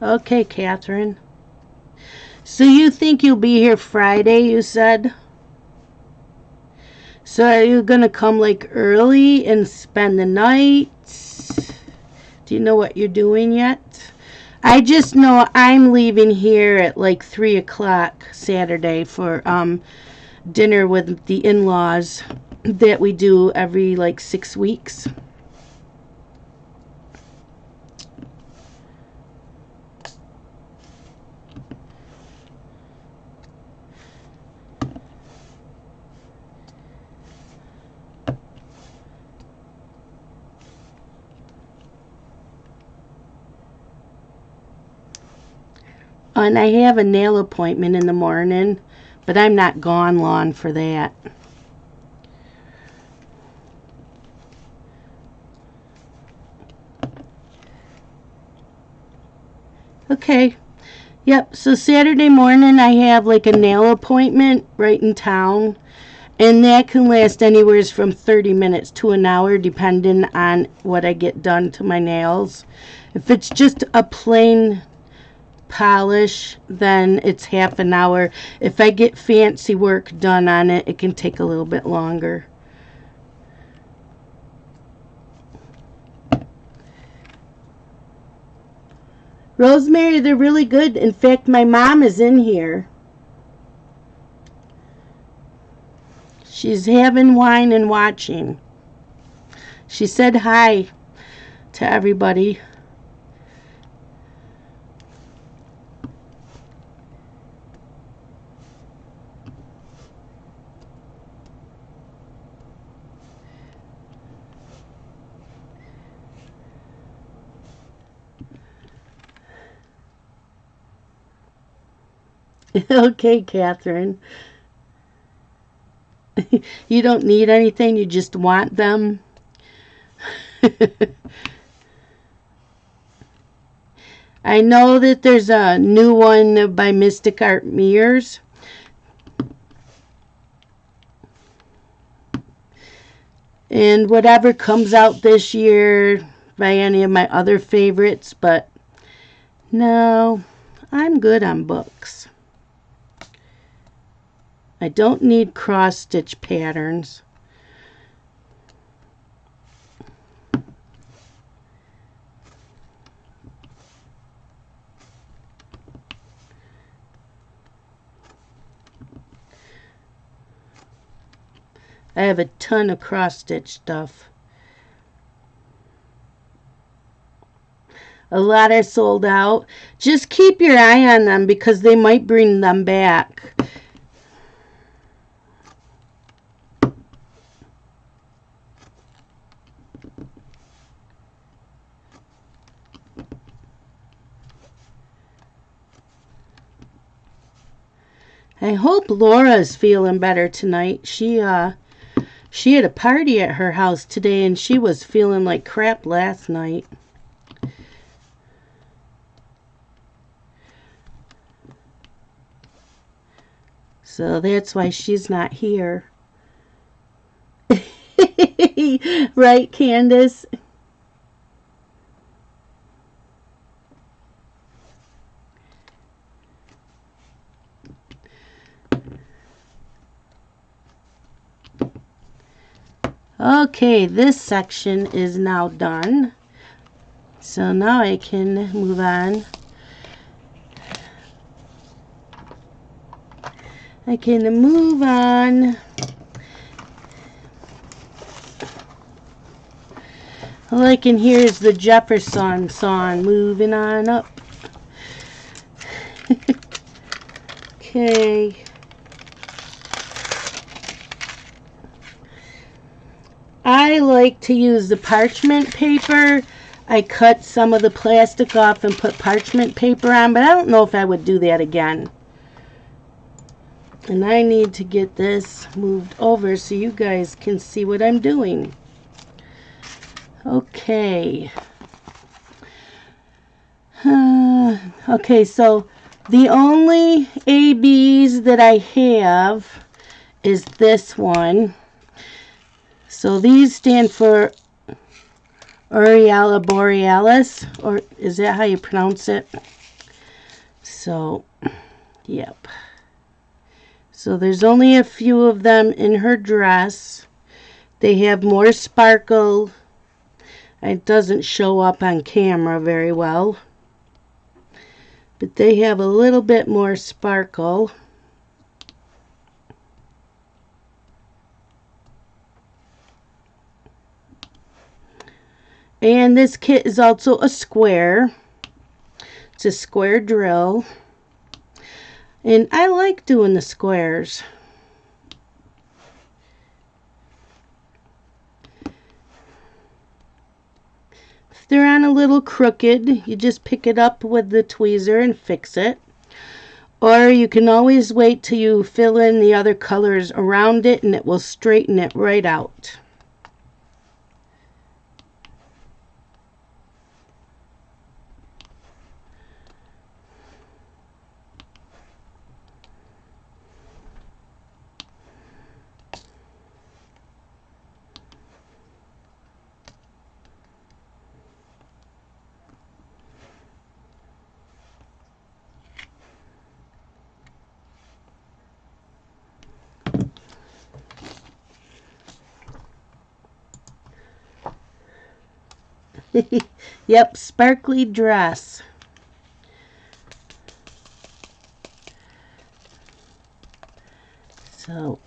Okay, Catherine. So you think you'll be here Friday, you said? So are you going to come like early and spend the night? Do you know what you're doing yet? I just know I'm leaving here at like 3 o'clock Saturday for dinner with the in-laws that we do every like 6 weeks. And I have a nail appointment in the morning, but I'm not gone long for that. Okay. Yep. So Saturday morning I have like a nail appointment right in town. And that can last anywhere from 30 minutes to an hour depending on what I get done to my nails. If it's just a plain polish, then it's half an hour. If I get fancy work done on it, it can take a little bit longer. Rosemary, they're really good. In fact, my mom is in here. She's having wine and watching. She said hi to everybody. Okay, Catherine. You don't need anything, you just want them. I know that there's a new one by Mystic Art Mirrors. And whatever comes out this year by any of my other favorites, but no, I'm good on books. I don't need cross stitch patterns. I have a ton of cross stitch stuff. A lot are sold out. Just keep your eye on them because they might bring them back. I hope Laura's feeling better tonight. She had a party at her house today and she was feeling like crap last night. So that's why she's not here. Right, Candace? Okay, this section is now done. So now I can move on. I can move on All I can hear is the Jefferson song, moving on up. Okay. I like to use the parchment paper. I cut some of the plastic off and put parchment paper on, but I don't know if I would do that again. And I need to get this moved over so you guys can see what I'm doing. Okay. Okay, so the only ABs that I have is this one. So these stand for Aurelia Borealis, or is that how you pronounce it? So, yep. So there's only a few of them in her dress. They have more sparkle. It doesn't show up on camera very well, but they have a little bit more sparkle. And this kit is also a square. It's a square drill. And I like doing the squares. If they're on a little crooked, you just pick it up with the tweezer and fix it. Or you can always wait till you fill in the other colors around it and it will straighten it right out. Yep, sparkly dress. So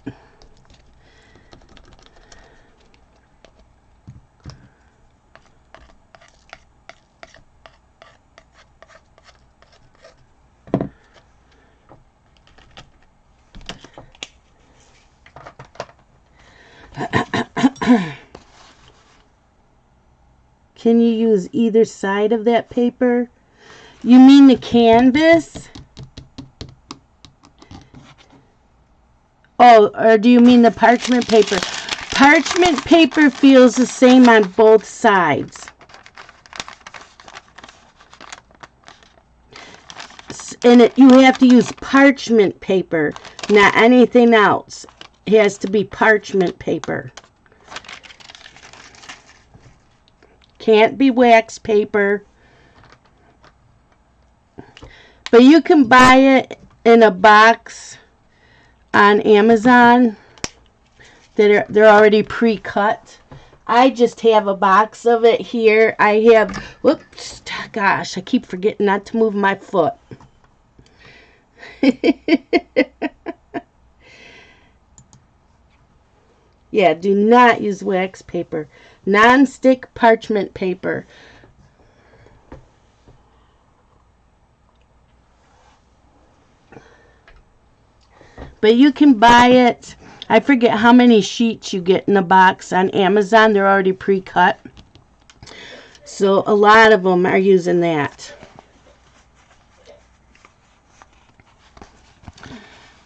can you use either side of that paper? You mean the canvas? Oh, or do you mean the parchment paper? Parchment paper feels the same on both sides. And you have to use parchment paper, not anything else. It has to be parchment paper. Can't be wax paper. But you can buy it in a box on Amazon. They're already pre-cut. I just have a box of it here. I have, whoops, gosh, I keep forgetting not to move my foot. Yeah, do not use wax paper. Non-stick parchment paper. But you can buy it. I forget how many sheets you get in a box on Amazon. They're already pre-cut. So a lot of them are using that.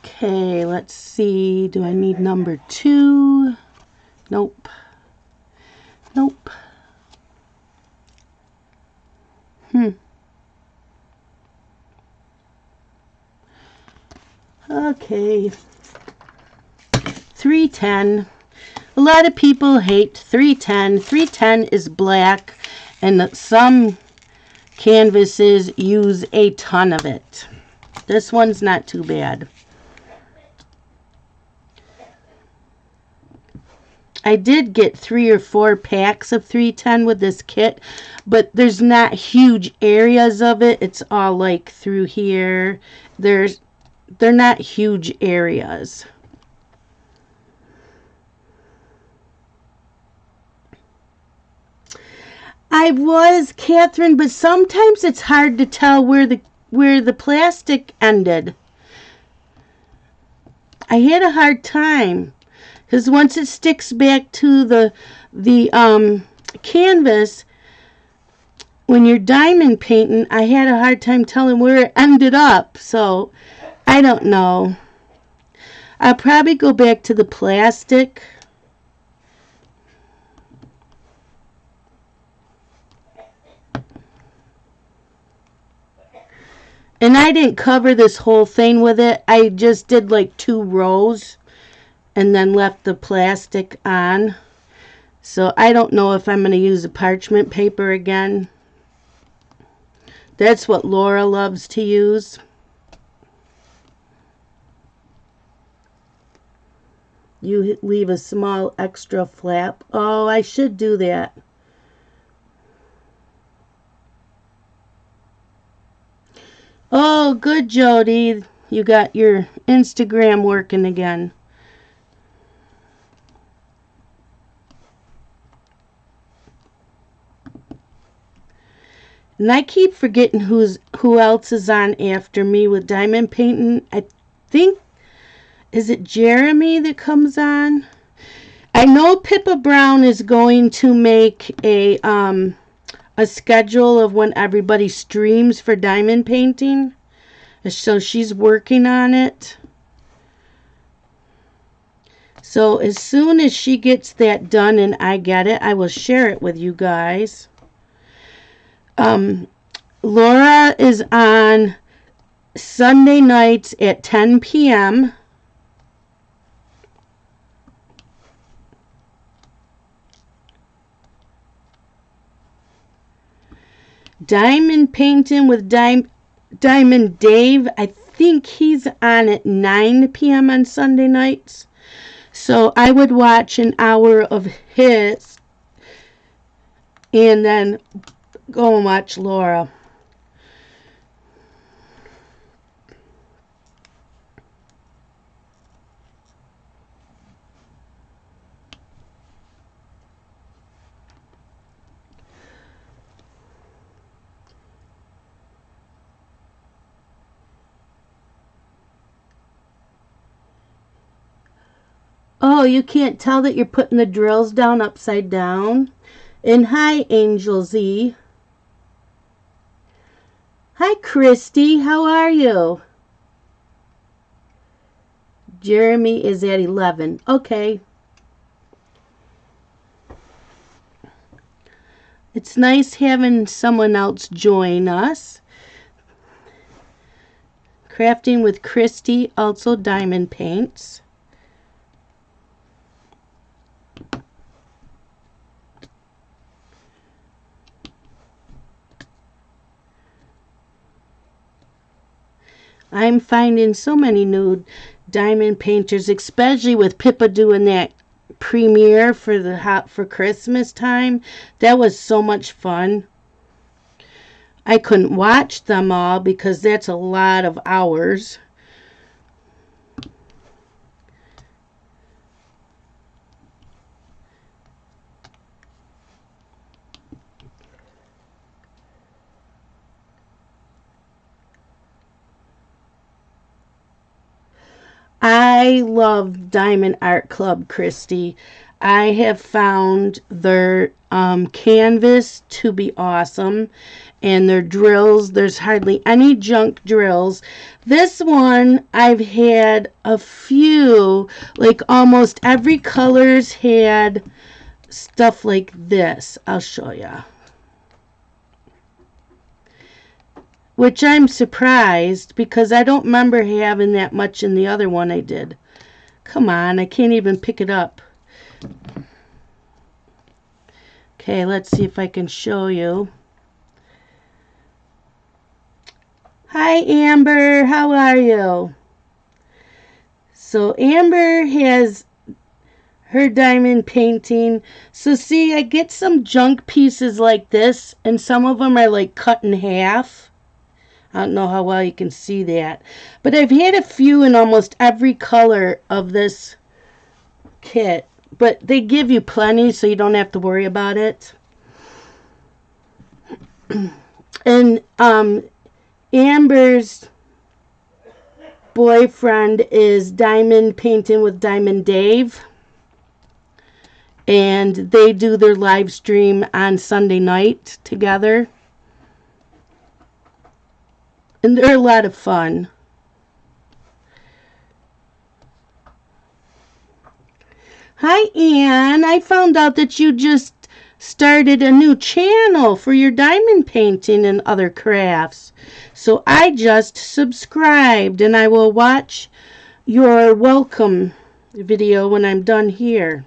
Okay, let's see. Do I need number 2? Nope. Nope. Okay. 310. A lot of people hate 310. 310 is black, and some canvases use a ton of it. This one's not too bad. I did get 3 or 4 packs of 310 with this kit, but there's not huge areas of it. It's all like through here. They're not huge areas. I was, Catherine, but sometimes it's hard to tell where the plastic ended. I had a hard time because once it sticks back to the canvas, when you're diamond painting, I had a hard time telling where it ended up. So I don't know. I'll probably go back to the plastic. And I didn't cover this whole thing with it. I just did like 2 rows and then left the plastic on. So I don't know if I'm going to use a parchment paper again. That's what Laura loves to use. You leave a small extra flap. Oh, I should do that. Oh, good, Jody. You got your Instagram working again. And I keep forgetting who else is on after me with diamond painting. I think, is it Jeremy that comes on? I know Pippa Brown is going to make a schedule of when everybody streams for diamond painting. So she's working on it. So as soon as she gets that done and I get it, I will share it with you guys. Laura is on Sunday nights at 10 p.m. Diamond painting with Diamond Dave. I think he's on at 9 p.m. on Sunday nights. So I would watch an hour of his and then go and watch Laura. Oh, you can't tell that you're putting the drills down upside down? And hi, Angel Z. Hi, Christy. How are you? Jeremy is at 11. Okay. It's nice having someone else join us. Crafting with Christy, also diamond paints. I'm finding so many new diamond painters, especially with Pippa doing that premiere for Christmas time. That was so much fun. I couldn't watch them all because that's a lot of hours. I love Diamond Art Club, Christy. I have found their canvas to be awesome, and their drills, there's hardly any junk drills. This one, I've had a few, like almost every color's had stuff like this. I'll show you. Which I'm surprised because I don't remember having that much in the other one I did. Come on, I can't even pick it up. Okay, let's see if I can show you. Hi, Amber. How are you? So Amber has her diamond painting. So see, I get some junk pieces like this, and some of them are like cut in half. I don't know how well you can see that. But I've had a few in almost every color of this kit. But they give you plenty so you don't have to worry about it. And Amber's boyfriend is Diamond Painting with Diamond Dave. And they do their live stream on Sunday night together. And they're a lot of fun. Hi, Ann. I found out that you just started a new channel for your diamond painting and other crafts. So I just subscribed, and I will watch your welcome video when I'm done here.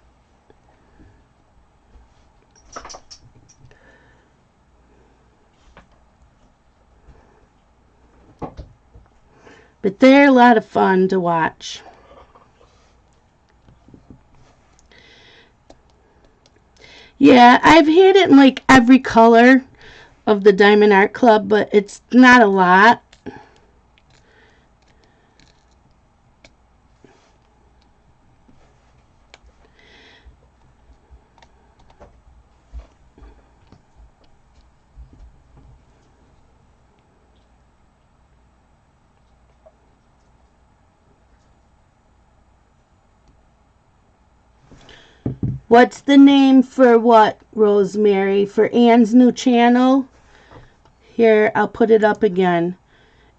But they're a lot of fun to watch. Yeah, I've had it in like every color of the Diamond Art Club, but it's not a lot. What's the name for what, Rosemary? For Ann's new channel? Here, I'll put it up again.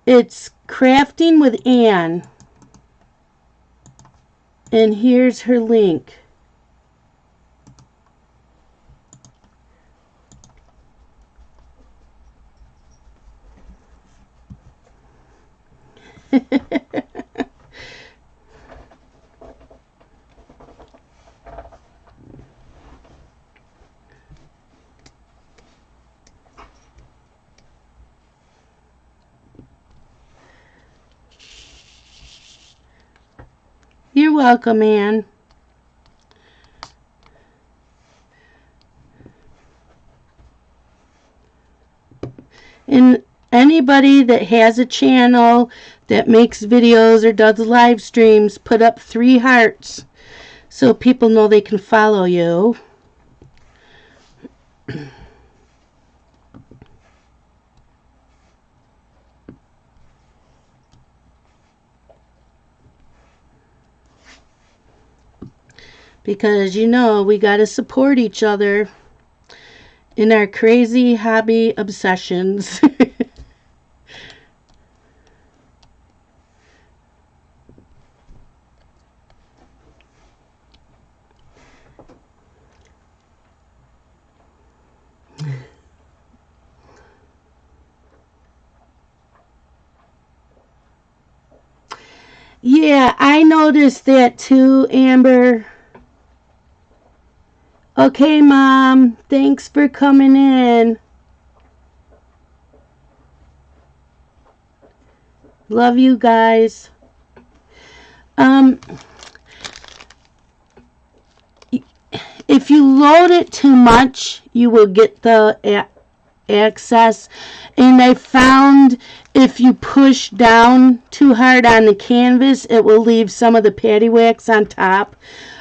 It's Crafting with Ann. And here's her link. You're welcome, Ann. And anybody that has a channel that makes videos or does live streams, put up 3 hearts so people know they can follow you. Because, you know, we got to support each other in our crazy hobby obsessions. Yeah, I noticed that too, Amber. Okay, Mom. Thanks for coming in. Love you guys. If you load it too much, you will get the access. And I found if you push down too hard on the canvas, it will leave some of the patty wax on top.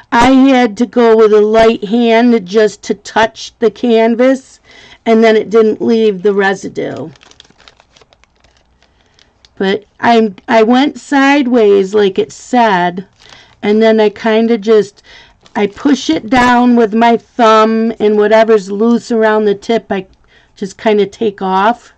I had to go with a light hand just to touch the canvas, and then it didn't leave the residue. But I went sideways like it said, and then I kind of I push it down with my thumb, and whatever's loose around the tip I just kind of take off.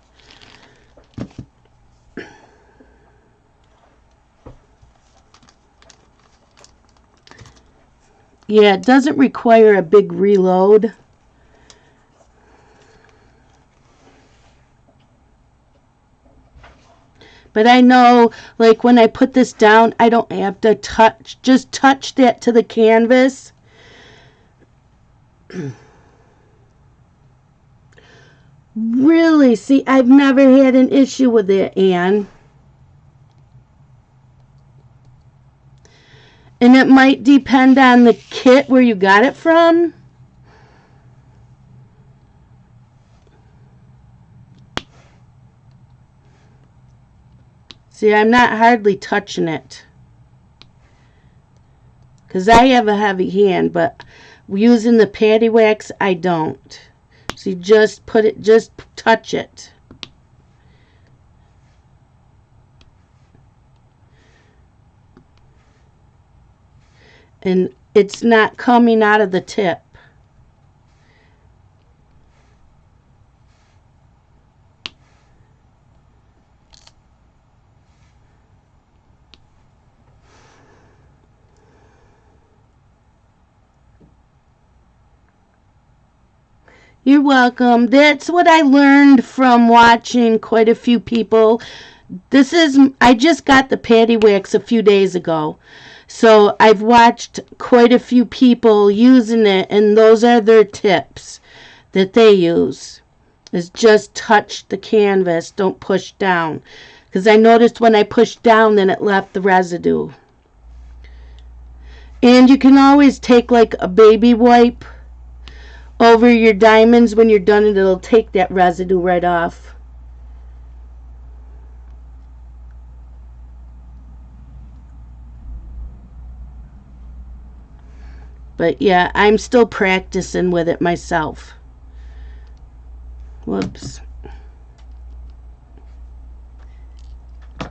Yeah, it doesn't require a big reload. But I know, like, when I put this down, I don't have to just touch that to the canvas. Really? See, I've never had an issue with it, Anne. And it might depend on the kit where you got it from. See, I'm not hardly touching it, because I have a heavy hand, but using the patty wax, I don't. So you just put it, just touch it. And it's not coming out of the tip. You're welcome. That's what I learned from watching quite a few people. I just got the patty wax a few days ago. So I've watched quite a few people using it, and those are their tips that they use. Is just touch the canvas, don't push down. Because I noticed when I pushed down, then it left the residue. And you can always take like a baby wipe over your diamonds when you're done, and it'll take that residue right off. But yeah, I'm still practicing with it myself. Whoops. I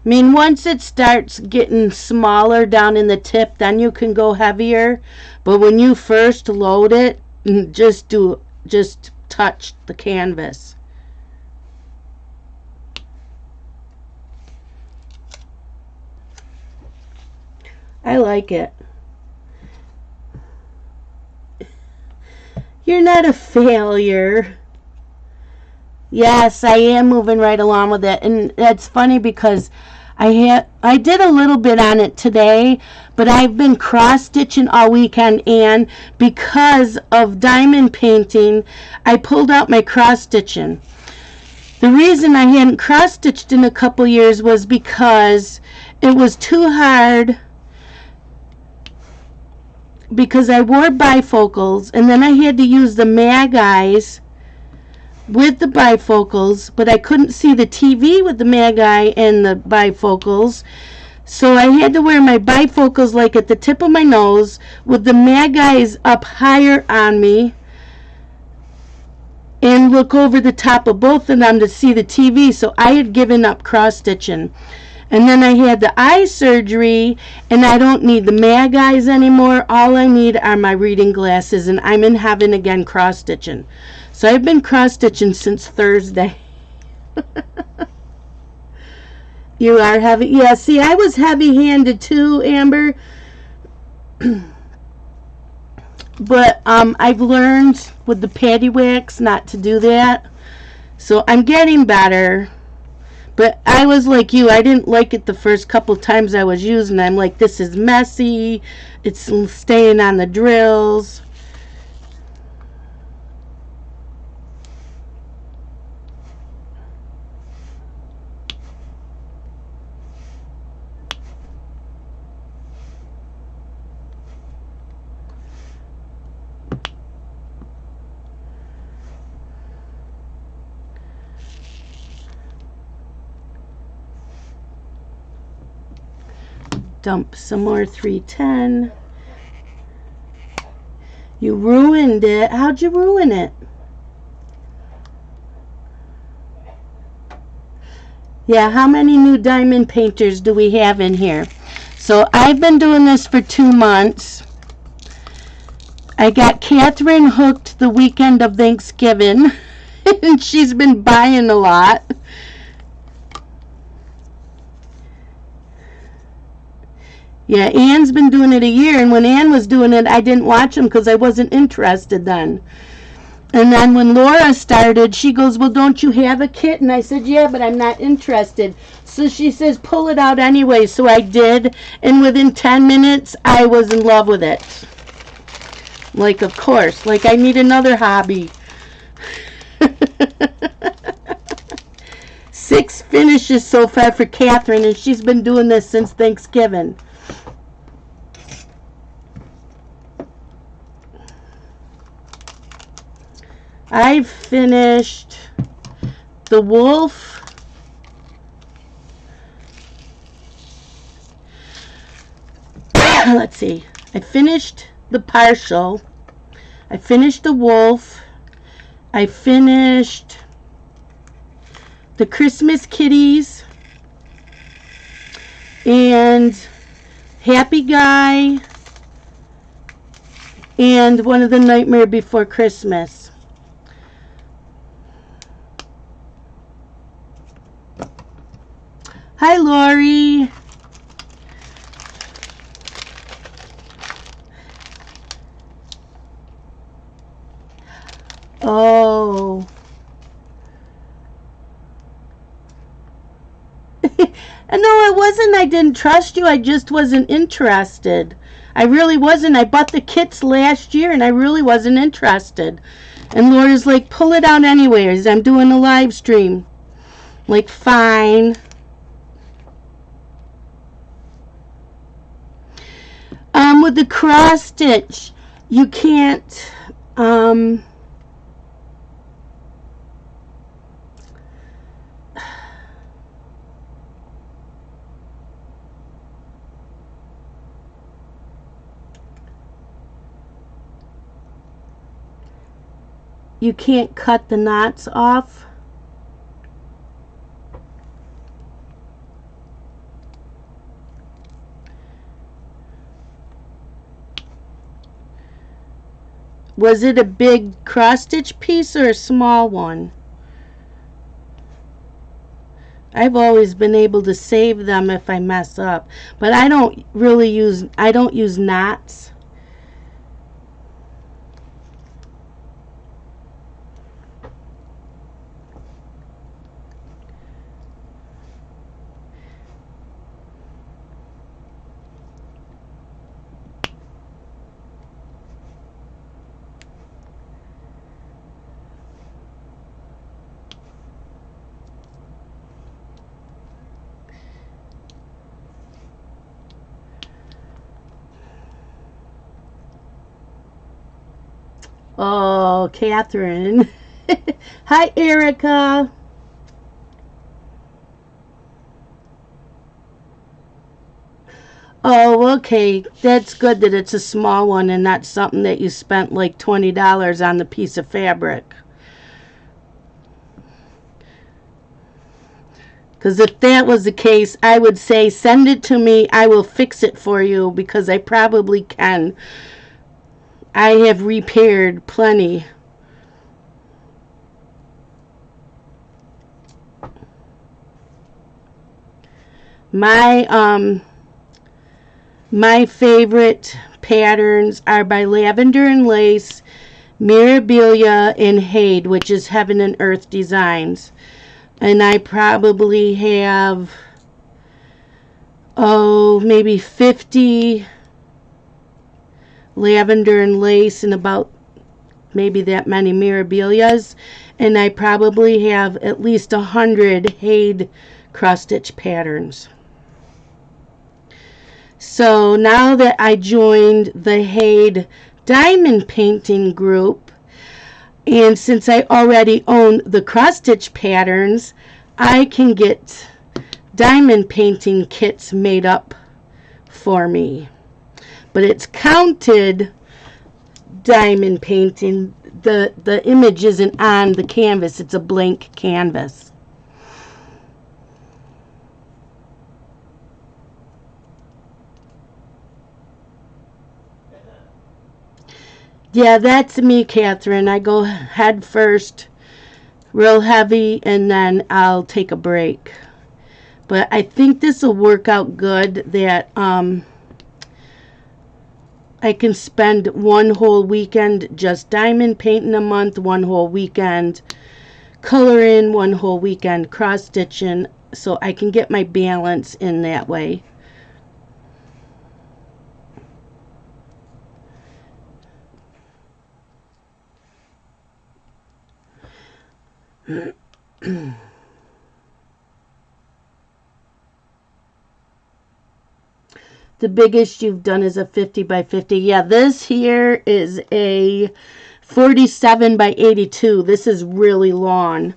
mean, once it starts getting smaller down in the tip, then you can go heavier. But when you first load it, just touch the canvas. I like it. You're not a failure. Yes, I am moving right along with it. And that's funny because I did a little bit on it today, but I've been cross-stitching all weekend, and because of diamond painting, I pulled out my cross-stitching. The reason I hadn't cross-stitched in a couple years was because it was too hard, because I wore bifocals, and then I had to use the mag eyes with the bifocals, but I couldn't see the TV with the mag eye and the bifocals. So I had to wear my bifocals like at the tip of my nose with the mag eyes up higher on me and look over the top of both of them to see the TV. So I had given up cross stitching. And then I had the eye surgery, and I don't need the mag eyes anymore. All I need are my reading glasses, and I'm in heaven again cross stitching. So I've been cross stitching since Thursday. You are heavy. Yeah, see, I was heavy-handed too, Amber. But I've learned with the patty wax not to do that. So I'm getting better. But I was like you. I didn't like it the first couple times I was using it. I'm like, this is messy. It's staying on the drills. Dump some more 310. You ruined it. How'd you ruin it? Yeah, how many new diamond painters do we have in here? So I've been doing this for 2 months. I got Catherine hooked the weekend of Thanksgiving, and she's been buying a lot. Yeah, Ann's been doing it a year, and when Ann was doing it, I didn't watch them because I wasn't interested then. And then when Laura started, she goes, well, don't you have a kit? And I said, yeah, but I'm not interested. So she says, pull it out anyway. So I did, and within 10 minutes, I was in love with it. Like, of course, like I need another hobby. 6 finishes so far for Catherine, and she's been doing this since Thanksgiving. I've finished the wolf. Let's see. I finished the partial. I finished the wolf. I finished the Christmas kitties and Happy Guy and one of the Nightmare Before Christmas. Hi, Lori. Oh. No, it wasn't I didn't trust you. I just wasn't interested. I really wasn't. I bought the kits last year and I really wasn't interested. And Laura's like, pull it out anyways. I'm doing a live stream. Like, fine. With the cross stitch, you can't, you can't cut the knots off. Was it a big cross stitch piece or a small one? I've always been able to save them if I mess up, but I don't use knots. Oh, Catherine. Hi, Erica. Oh, okay. That's good that it's a small one and not something that you spent like $20 on the piece of fabric. Because if that was the case, I would say send it to me. I will fix it for you because I probably can. I have repaired plenty. My favorite patterns are by Lavender and Lace, Mirabilia, and Hade, which is Heaven and Earth Designs. And I probably have, maybe 50 Lavender and Lace and about maybe that many Mirabilias. And I probably have at least 100 Hade cross-stitch patterns. So now that I joined the Hade diamond painting group, and since I already own the cross-stitch patterns, I can get diamond painting kits made up for me. But it's counted diamond painting. The image isn't on the canvas. It's a blank canvas. Yeah, that's me, Catherine. I go head first, real heavy, and then I'll take a break. But I think this will work out good that I can spend one whole weekend just diamond painting a month, one whole weekend coloring, one whole weekend cross stitching, so I can get my balance in that way. The biggest you've done is a 50 by 50. Yeah, this here is a 47 by 82. This is really long.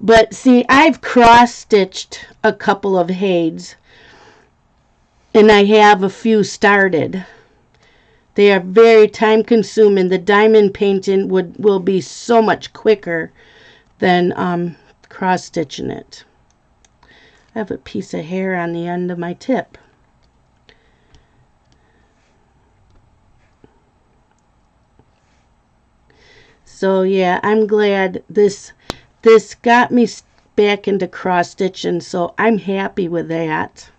But see, I've cross-stitched a couple of Hades. And I have a few started. They are very time consuming. The diamond painting will be so much quicker than cross stitching it. I have a piece of hair on the end of my tip. So yeah, I'm glad this got me back into cross stitching, so I'm happy with that.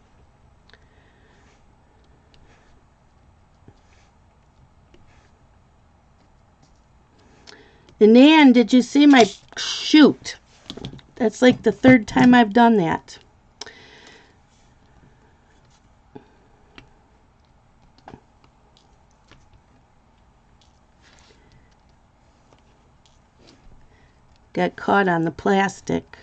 And then, did you see my shoot? That's like the third time I've done that. Got caught on the plastic.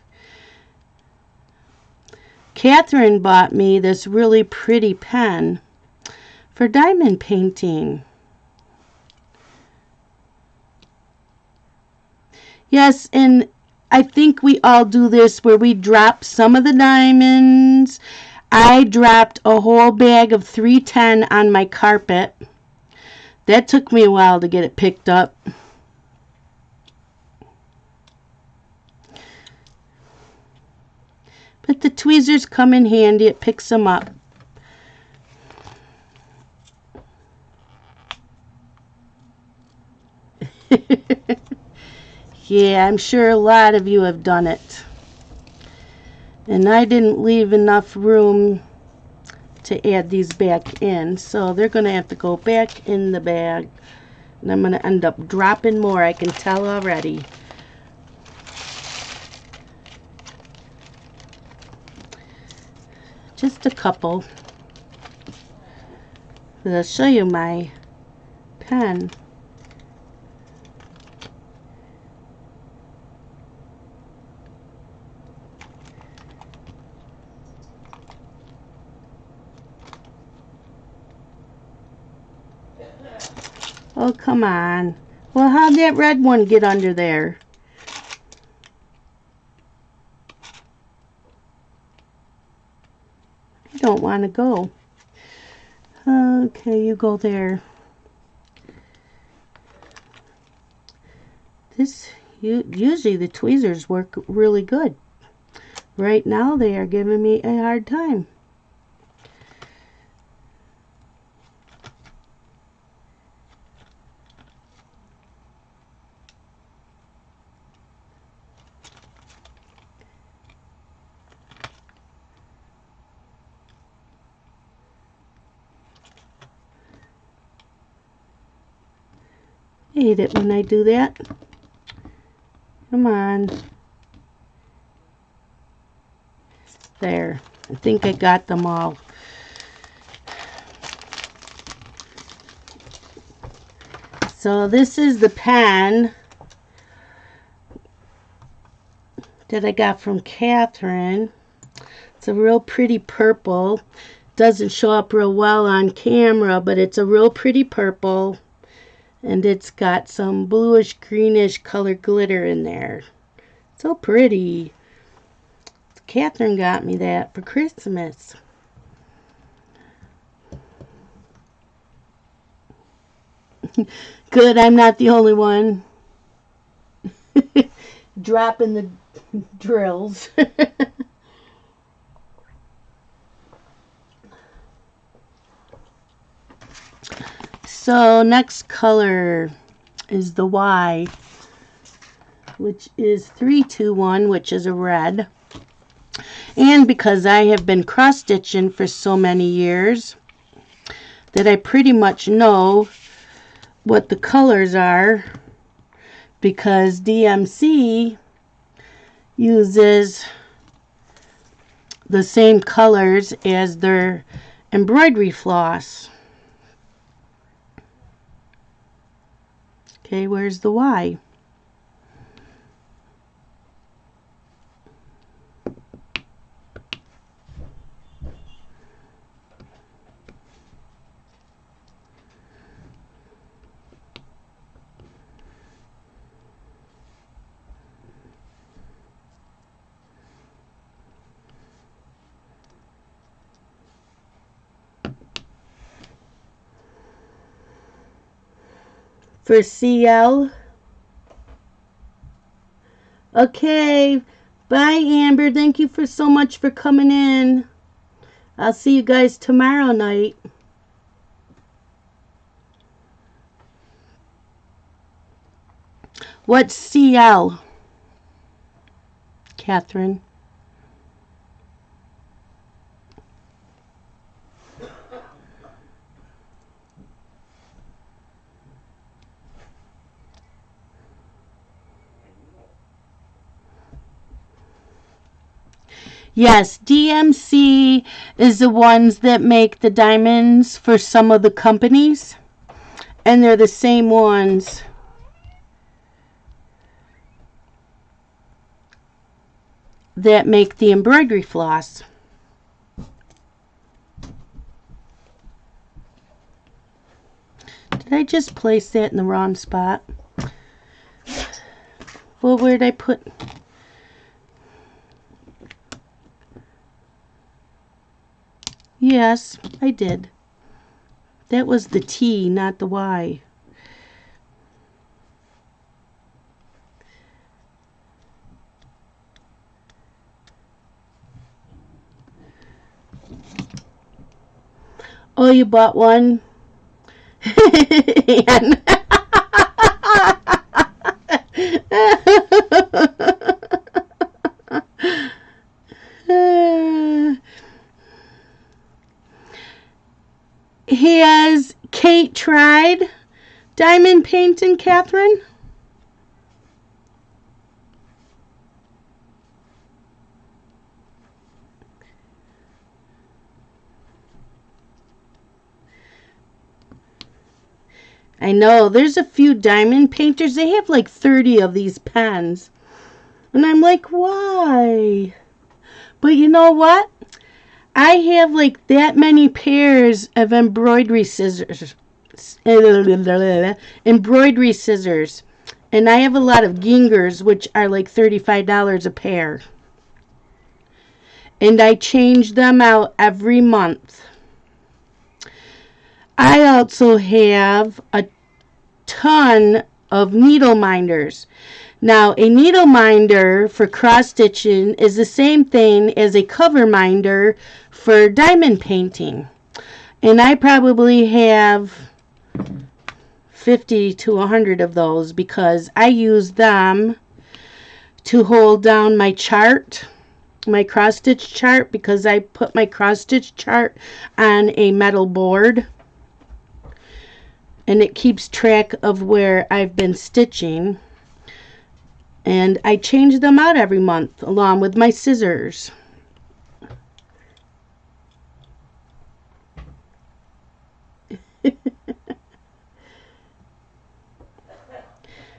Catherine bought me this really pretty pen for diamond painting. Yes, and I think we all do this where we drop some of the diamonds. I dropped a whole bag of 310 on my carpet. That took me a while to get it picked up. But the tweezers come in handy. It picks them up. Yeah, I'm sure a lot of you have done it. And I didn't leave enough room to add these back in, so they're going to have to go back in the bag. And I'm going to end up dropping more, I can tell already. Just a couple. But I'll show you my pen. Oh, come on. Well, how'd that red one get under there? I don't want to go. Okay, you go there. Usually the tweezers work really good. Right now they are giving me a hard time. I hate it when I do that. Come on. There. I think I got them all. So this is the pen that I got from Catherine. It's a real pretty purple. Doesn't show up real well on camera, but it's a real pretty purple. And it's got some bluish greenish color glitter in there. So pretty. Catherine got me that for Christmas. Good, I'm not the only one. Dropping the drills. So next color is the Y, which is 321, which is a red. And because I have been cross stitching for so many years that I pretty much know what the colors are, because DMC uses the same colors as their embroidery floss. Okay, where's the Y? for CL. Okay. Bye, Amber. Thank you for so much for coming in. I'll see you guys tomorrow night. What's CL, Catherine? Yes, DMC is the ones that make the diamonds for some of the companies. And they're the same ones that make the embroidery floss. Did I just place that in the wrong spot? Well, where did I put... Yes, I did. That was the T, not the Y. Oh, you bought one? Has Kate tried diamond painting, Catherine? I know, there's a few diamond painters. They have like 30 of these pens. And I'm like, why? But you know what? I have like that many pairs of embroidery scissors. Embroidery scissors. And I have a lot of gingers, which are like $35 a pair. And I change them out every month. I also have a ton of needle minders. Now, a needle minder for cross stitching is the same thing as a cover minder for diamond painting. And I probably have 50 to 100 of those because I use them to hold down my chart, my cross stitch chart, because I put my cross stitch chart on a metal board. And it keeps track of where I've been stitching. And I change them out every month along with my scissors.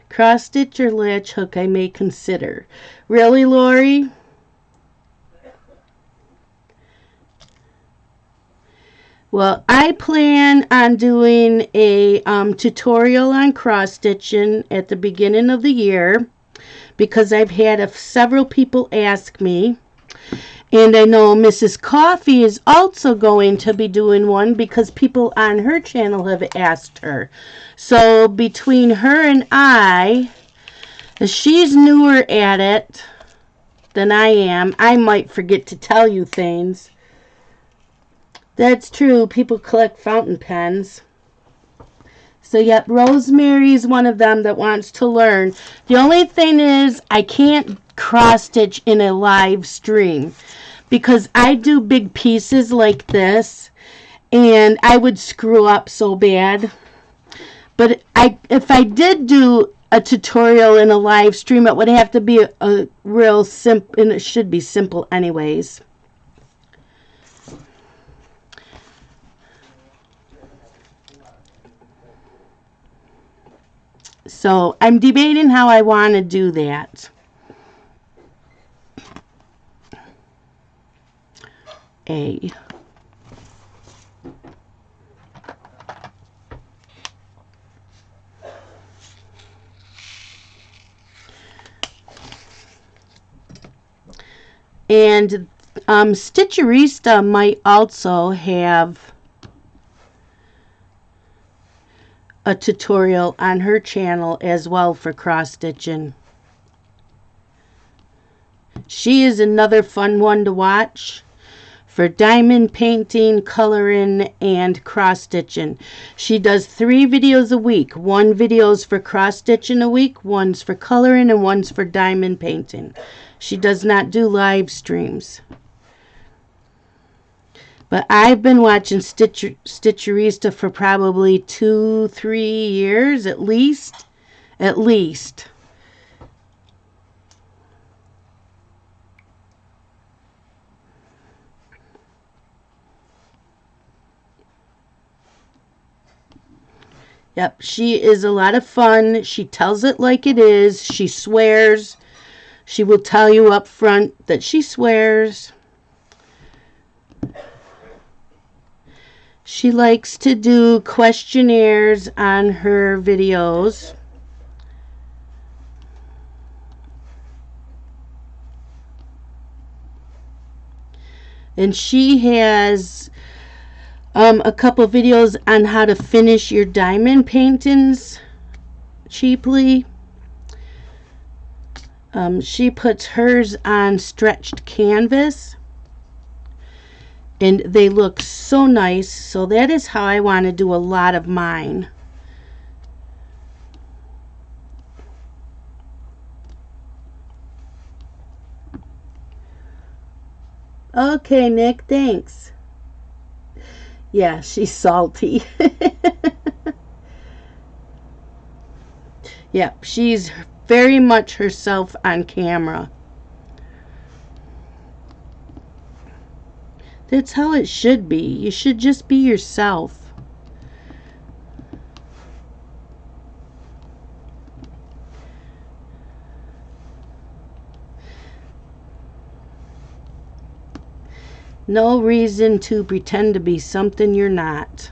Cross stitch or latch hook I may consider. Really, Lori? Well, I plan on doing a tutorial on cross stitching at the beginning of the year because I've had several people ask me. And I know Mrs. Coffee is also going to be doing one because people on her channel have asked her. So between her and I, she's newer at it than I am. I might forget to tell you things. That's true. People collect fountain pens. So, yep, Rosemary's one of them that wants to learn. The only thing is I can't cross-stitch in a live stream because I do big pieces like this, and I would screw up so bad. But if I did do a tutorial in a live stream, it would have to be a real simple, and it should be simple anyways. So I'm debating how I want to do that. A. And Stitcherista might also have a tutorial on her channel as well for cross stitching. She is another fun one to watch for diamond painting, coloring, and cross stitching. She does 3 videos a week. 1 video's for cross stitching a week, 1's for coloring, and 1's for diamond painting. She does not do live streams. But I've been watching Stitcherista for probably 2-3 years at least. At least. Yep, she is a lot of fun. She tells it like it is. She swears. She will tell you up front that she swears. She likes to do questionnaires on her videos. And she has a couple videos on how to finish your diamond paintings cheaply. She puts hers on stretched canvas, and they look so nice. So that is how I want to do a lot of mine. Okay, Nick, thanks. Yeah, she's salty. Yep, she's very much herself on camera. That's how it should be. You should just be yourself. No reason to pretend to be something you're not.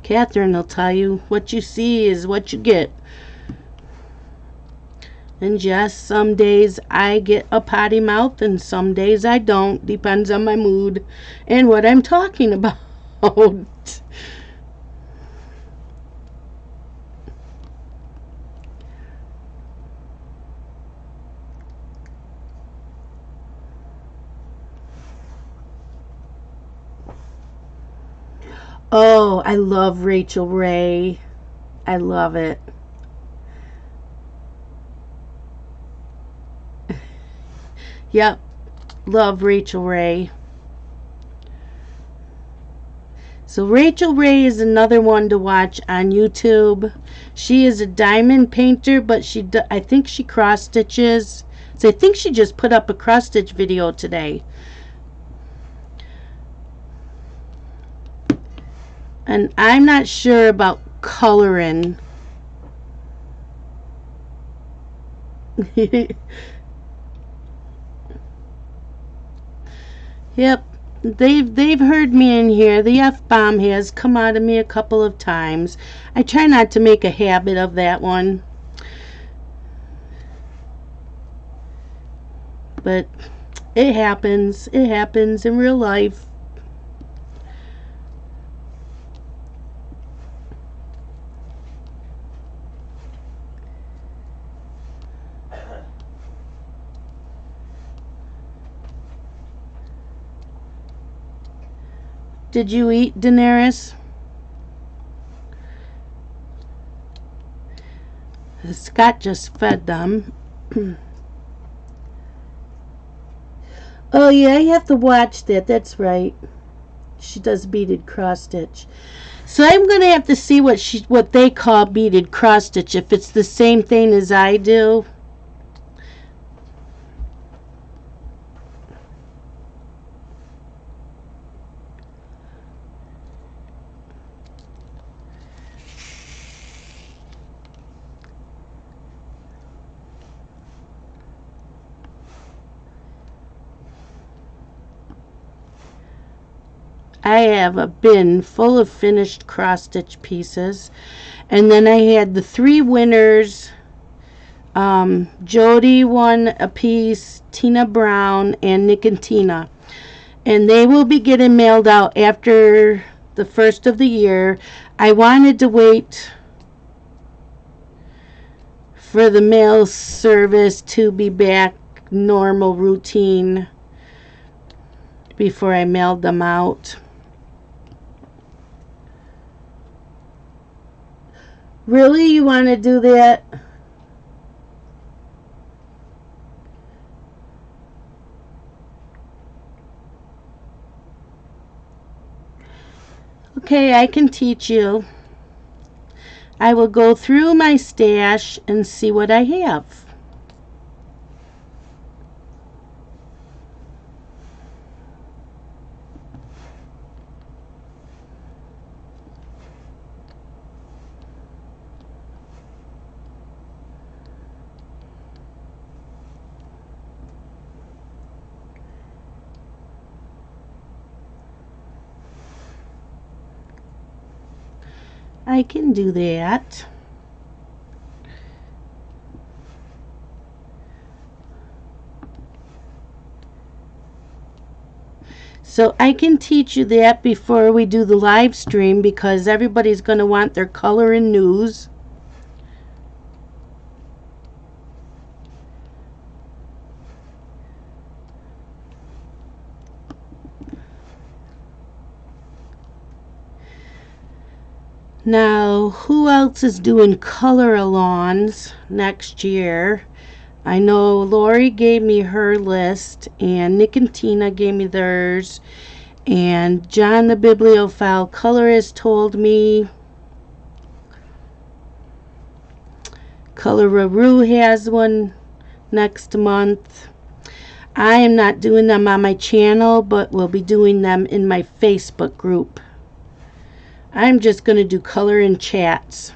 Catherine will tell you what you see is what you get. And yes, some days I get a potty mouth and some days I don't. Depends on my mood and what I'm talking about. Oh, I love Rachel Ray. I love it. Yep, love Rachel Ray. So Rachel Ray is another one to watch on YouTube. She is a diamond painter, but I think she cross stitches. So I think she just put up a cross stitch video today. And I'm not sure about coloring. Yep, they've heard me in here. The F-bomb has come out of me a couple of times. I try not to make a habit of that one. But it happens. It happens in real life. Did you eat, Daenerys? Scott just fed them. Oh yeah, I have to watch that. That's right. She does beaded cross stitch. So I'm gonna have to see what they call beaded cross stitch. If it's the same thing as I do. I have a bin full of finished cross stitch pieces, and then I had the 3 winners. Jody won a piece, Tina Brown, and Nick and Tina, and they will be getting mailed out after the first of the year. I wanted to wait for the mail service to be back normal routine before I mailed them out. Really? You want to do that? Okay, I can teach you. I will go through my stash and see what I have. I can do that. So I can teach you that before we do the live stream, because everybody's going to want their color and news. Now, who else is doing color-alongs next year? I know Lori gave me her list, and Nick and Tina gave me theirs, and John the bibliophile colorist told me. Coloraroo has one next month. I am not doing them on my channel, but will be doing them in my Facebook group. I'm just going to do color and chats.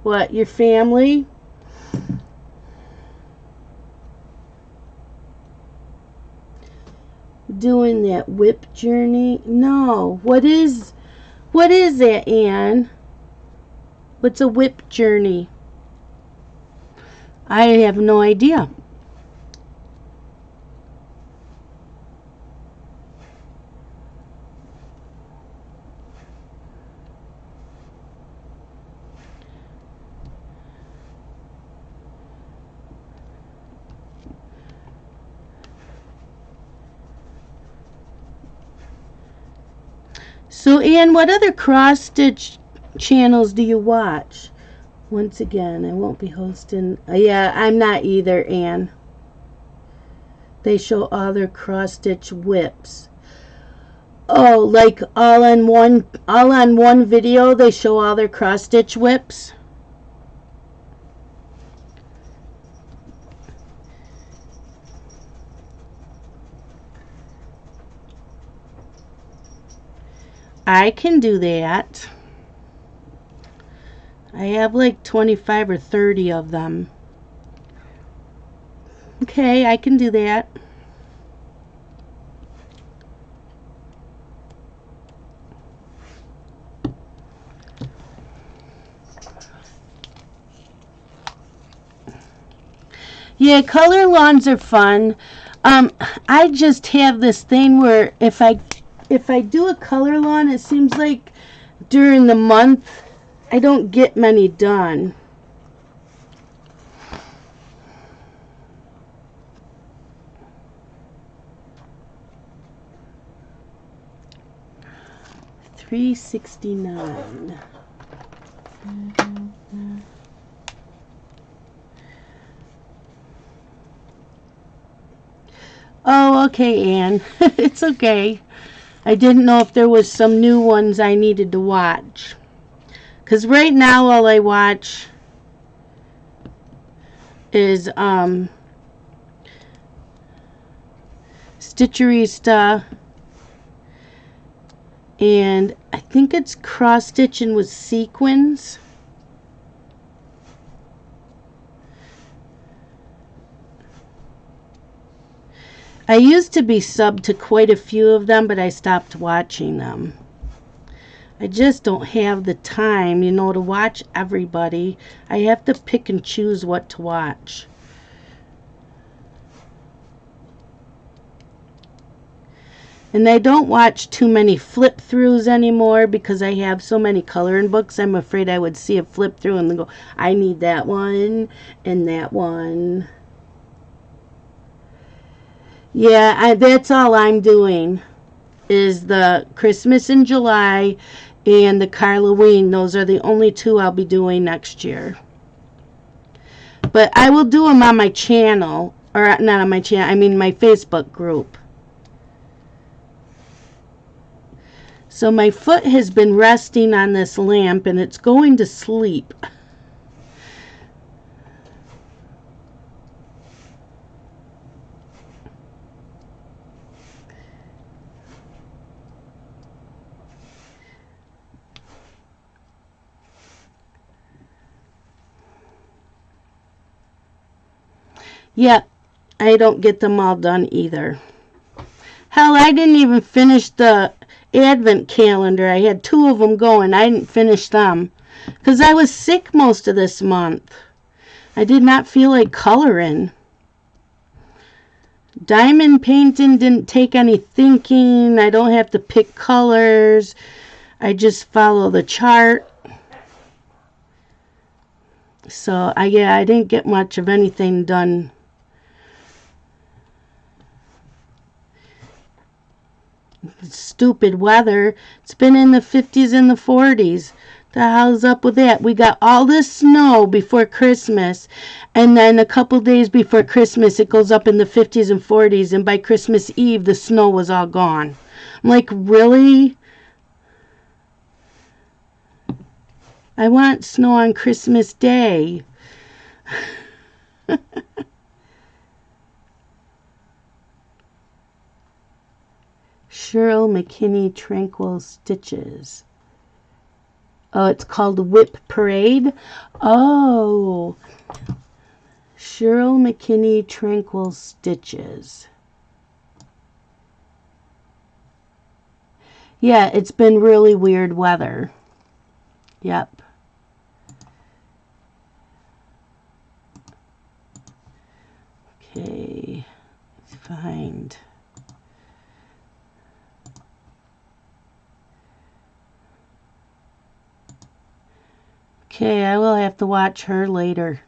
What, your family? Doing that whip journey? No. What is that, Anne? What's a whip journey? I have no idea. So, Anne, what other cross-stitch channels do you watch? Once again, I won't be hosting. Yeah, I'm not either, Anne. They show all their cross-stitch whips. Oh, like all on one video, they show all their cross-stitch whips? I can do that. I have like 25 or 30 of them. Okay, I can do that. Yeah, color lawns are fun. I just have this thing where if I do a color lawn, it seems like during the month I don't get many done. $3.69. Oh, okay, Anne. It's okay. I didn't know if there was some new ones I needed to watch. Because right now all I watch is Stitcherista, and I think it's cross stitching with sequins. I used to be subbed to quite a few of them, but I stopped watching them. I just don't have the time, you know, to watch everybody. I have to pick and choose what to watch. And I don't watch too many flip throughs anymore because I have so many coloring books. I'm afraid I would see a flip through and go, I need that one and that one. Yeah, that's all I'm doing is the Christmas in July and the Halloween. Those are the only two I'll be doing next year. But I will do them on my channel, or not on my channel, I mean my Facebook group. So my foot has been resting on this lamp and it's going to sleep. Yeah, I don't get them all done either. Hell, I didn't even finish the Advent calendar. I had 2 of them going. I didn't finish them because I was sick most of this month. I did not feel like coloring. Diamond painting didn't take any thinking. I don't have to pick colors. I just follow the chart. So, I didn't get much of anything done. Stupid weather. It's been in the 50s and the 40s. The hell's up with that? We got all this snow before Christmas, and then a couple days before Christmas it goes up in the 50s and 40s, and by Christmas Eve the snow was all gone. I'm like, really? I want snow on Christmas Day. Cheryl McKinney Tranquil Stitches. Oh, it's called Whip Parade. Oh, Cheryl McKinney Tranquil Stitches. Yeah, it's been really weird weather. Yep. Okay, let's find. Okay, I will have to watch her later.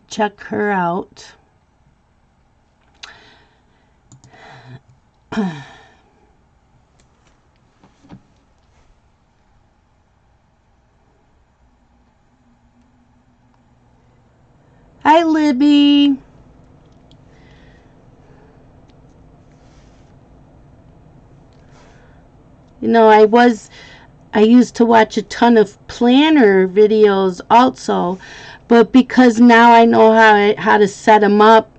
Check her out. Hi, Libby. You know, I used to watch a ton of planner videos also, but because now I know how to set them up,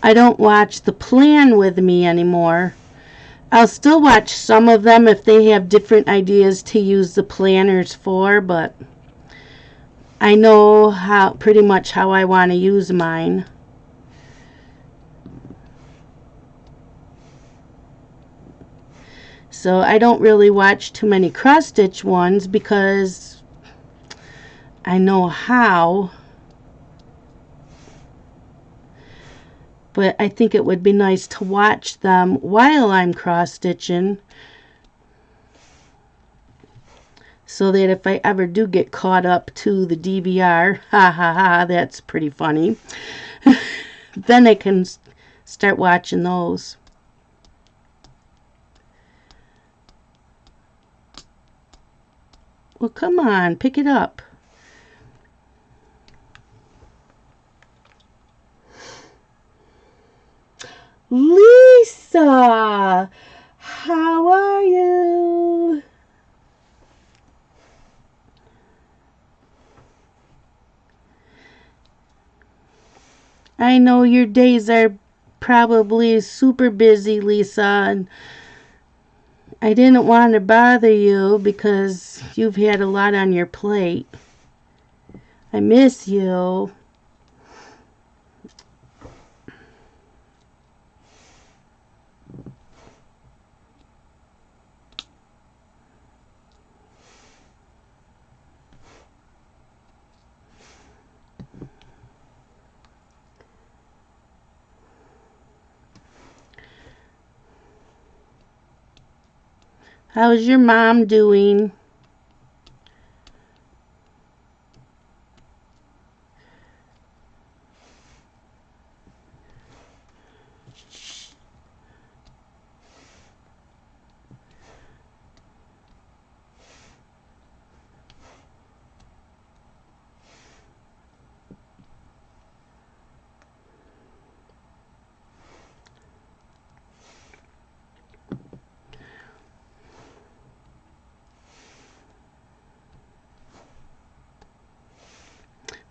I don't watch the plan with me anymore. I'll still watch some of them if they have different ideas to use the planners for, but I know pretty much how I want to use mine. So I don't really watch too many cross-stitch ones because I know how. But I think it would be nice to watch them while I'm cross-stitching, so that if I ever do get caught up to the DVR, ha ha ha, that's pretty funny, then I can start watching those. Well, come on, pick it up. Lisa, how are you? I know your days are probably super busy, Lisa, and I didn't want to bother you because you've had a lot on your plate. I miss you. How's your mom doing?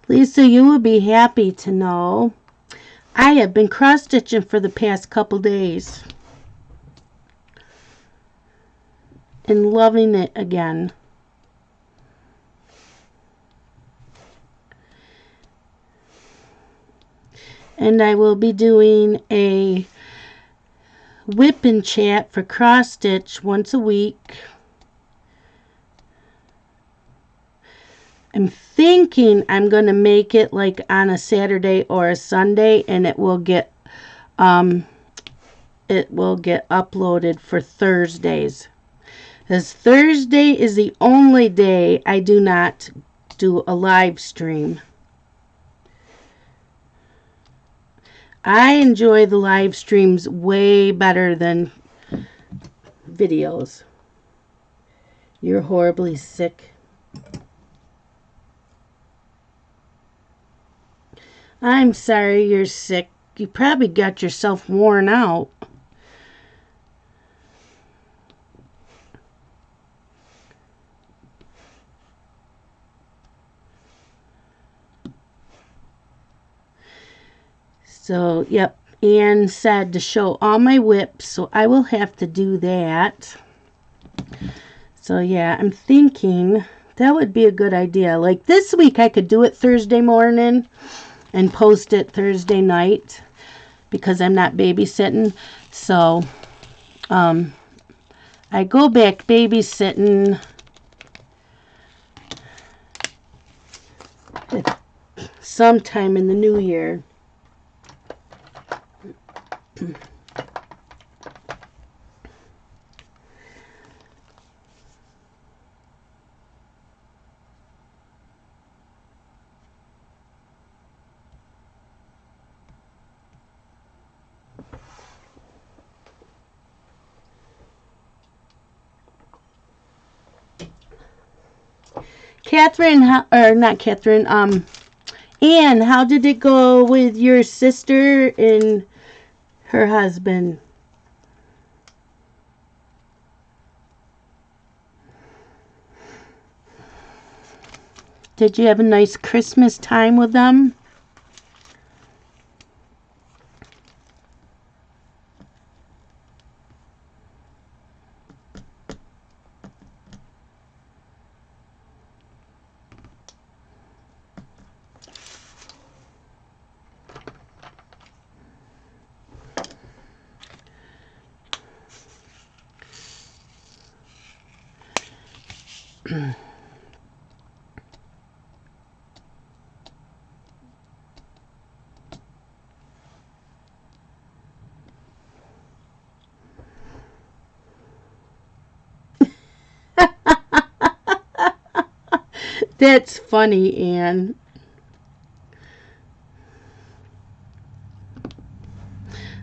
Lisa, you will be happy to know I have been cross-stitching for the past couple days and loving it again. And I will be doing a whip and chat for cross-stitch once a week. I'm thinking I'm going to make it like on a Saturday or a Sunday, and it will get uploaded for Thursdays. Because Thursday is the only day I do not do a live stream. I enjoy the live streams way better than videos. You're horribly sick. I'm sorry you're sick. You probably got yourself worn out. So, yep, Anne said to show all my whips, so I will have to do that. So, yeah, I'm thinking that would be a good idea. Like this week, I could do it Thursday morning and post it Thursday night because I'm not babysitting. So, I go back babysitting sometime in the new year. Catherine, or not Catherine, Anne, how did it go with your sister and her husband? Did you have a nice Christmas time with them? That's funny, Anne.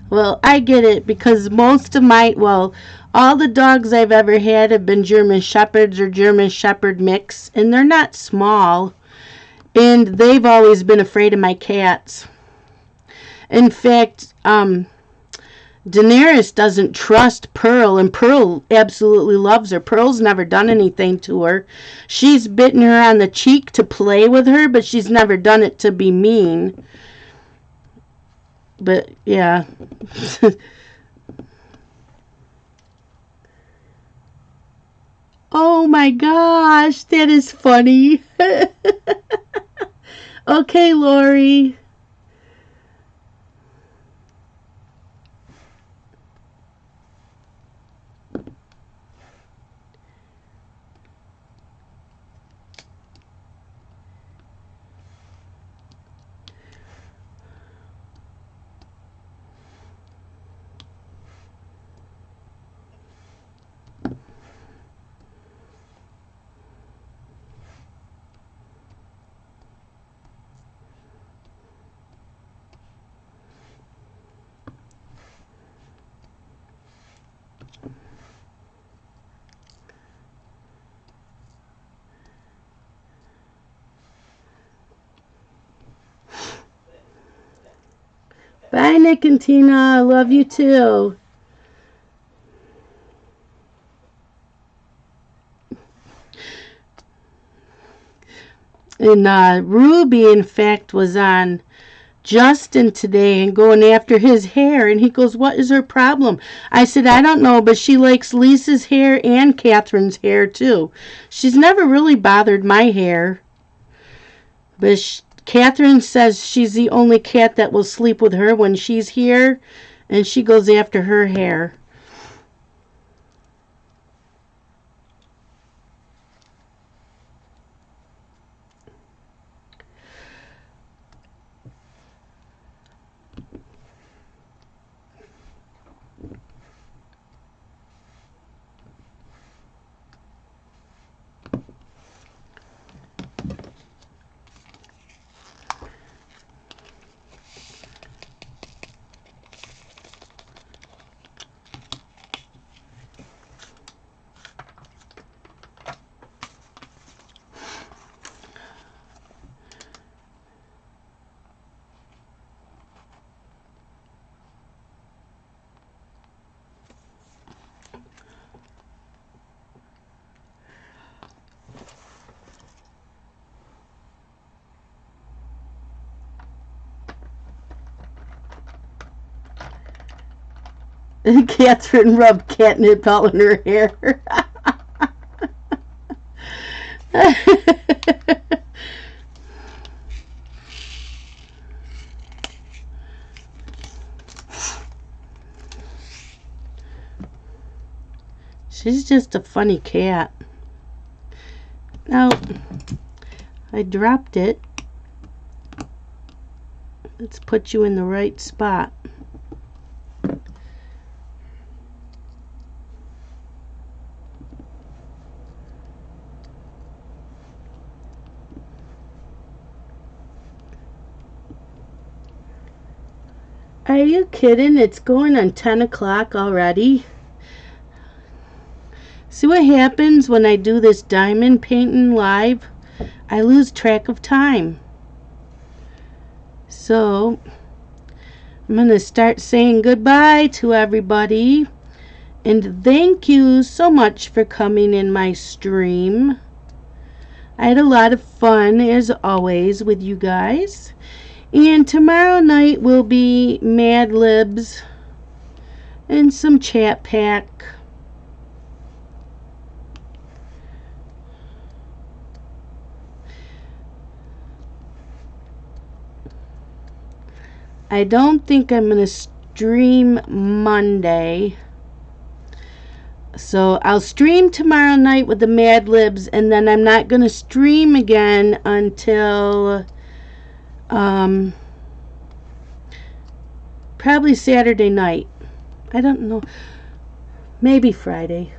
Well, I get it because all the dogs I've ever had have been German Shepherds or German Shepherd mix, and they're not small, and they've always been afraid of my cats. In fact, Daenerys doesn't trust Pearl, and Pearl absolutely loves her. Pearl's never done anything to her. She's bitten her on the cheek to play with her, but she's never done it to be mean. But, yeah. Oh my gosh, that is funny. Okay, Lori. Bye, Nick and Tina. I love you too. And Ruby, in fact, was on Justin today and going after his hair. And he goes, what is her problem? I said, I don't know, but she likes Lisa's hair and Catherine's hair too. She's never really bothered my hair. But Catherine says she's the only cat that will sleep with her when she's here. And she goes after her hair. And Catherine rubbed catnip all in her hair. She's just a funny cat. Now, I dropped it. Let's put you in the right spot. Are you kidding? It's going on 10 o'clock already. See what happens when I do this diamond painting live? I lose track of time. So, I'm going to start saying goodbye to everybody. And thank you so much for coming in my stream. I had a lot of fun, as always, with you guys. And tomorrow night will be Mad Libs and some chat pack. I don't think I'm going to stream Monday. So I'll stream tomorrow night with the Mad Libs, and then I'm not going to stream again until probably Saturday night. I don't know. Maybe Friday.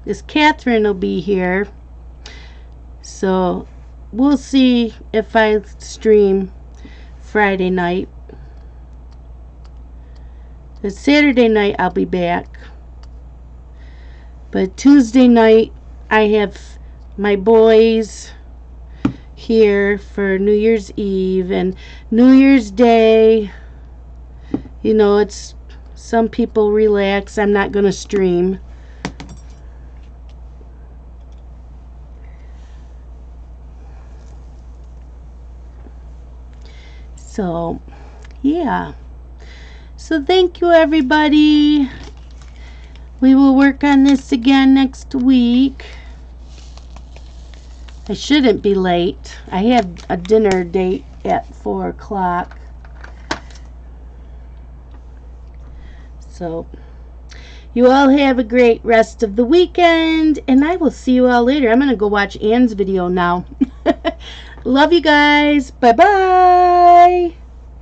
This Catherine will be here. So we'll see if I stream Friday night. But Saturday night I'll be back. But Tuesday night I have my boys here for New Year's Eve and New Year's Day. You know, it's some people relax. I'm not going to stream. So, yeah. So thank you, everybody. We will work on this again next week. I shouldn't be late. I have a dinner date at 4 o'clock. So, you all have a great rest of the weekend, and I will see you all later. I'm going to go watch Anne's video now. Love you guys. Bye-bye.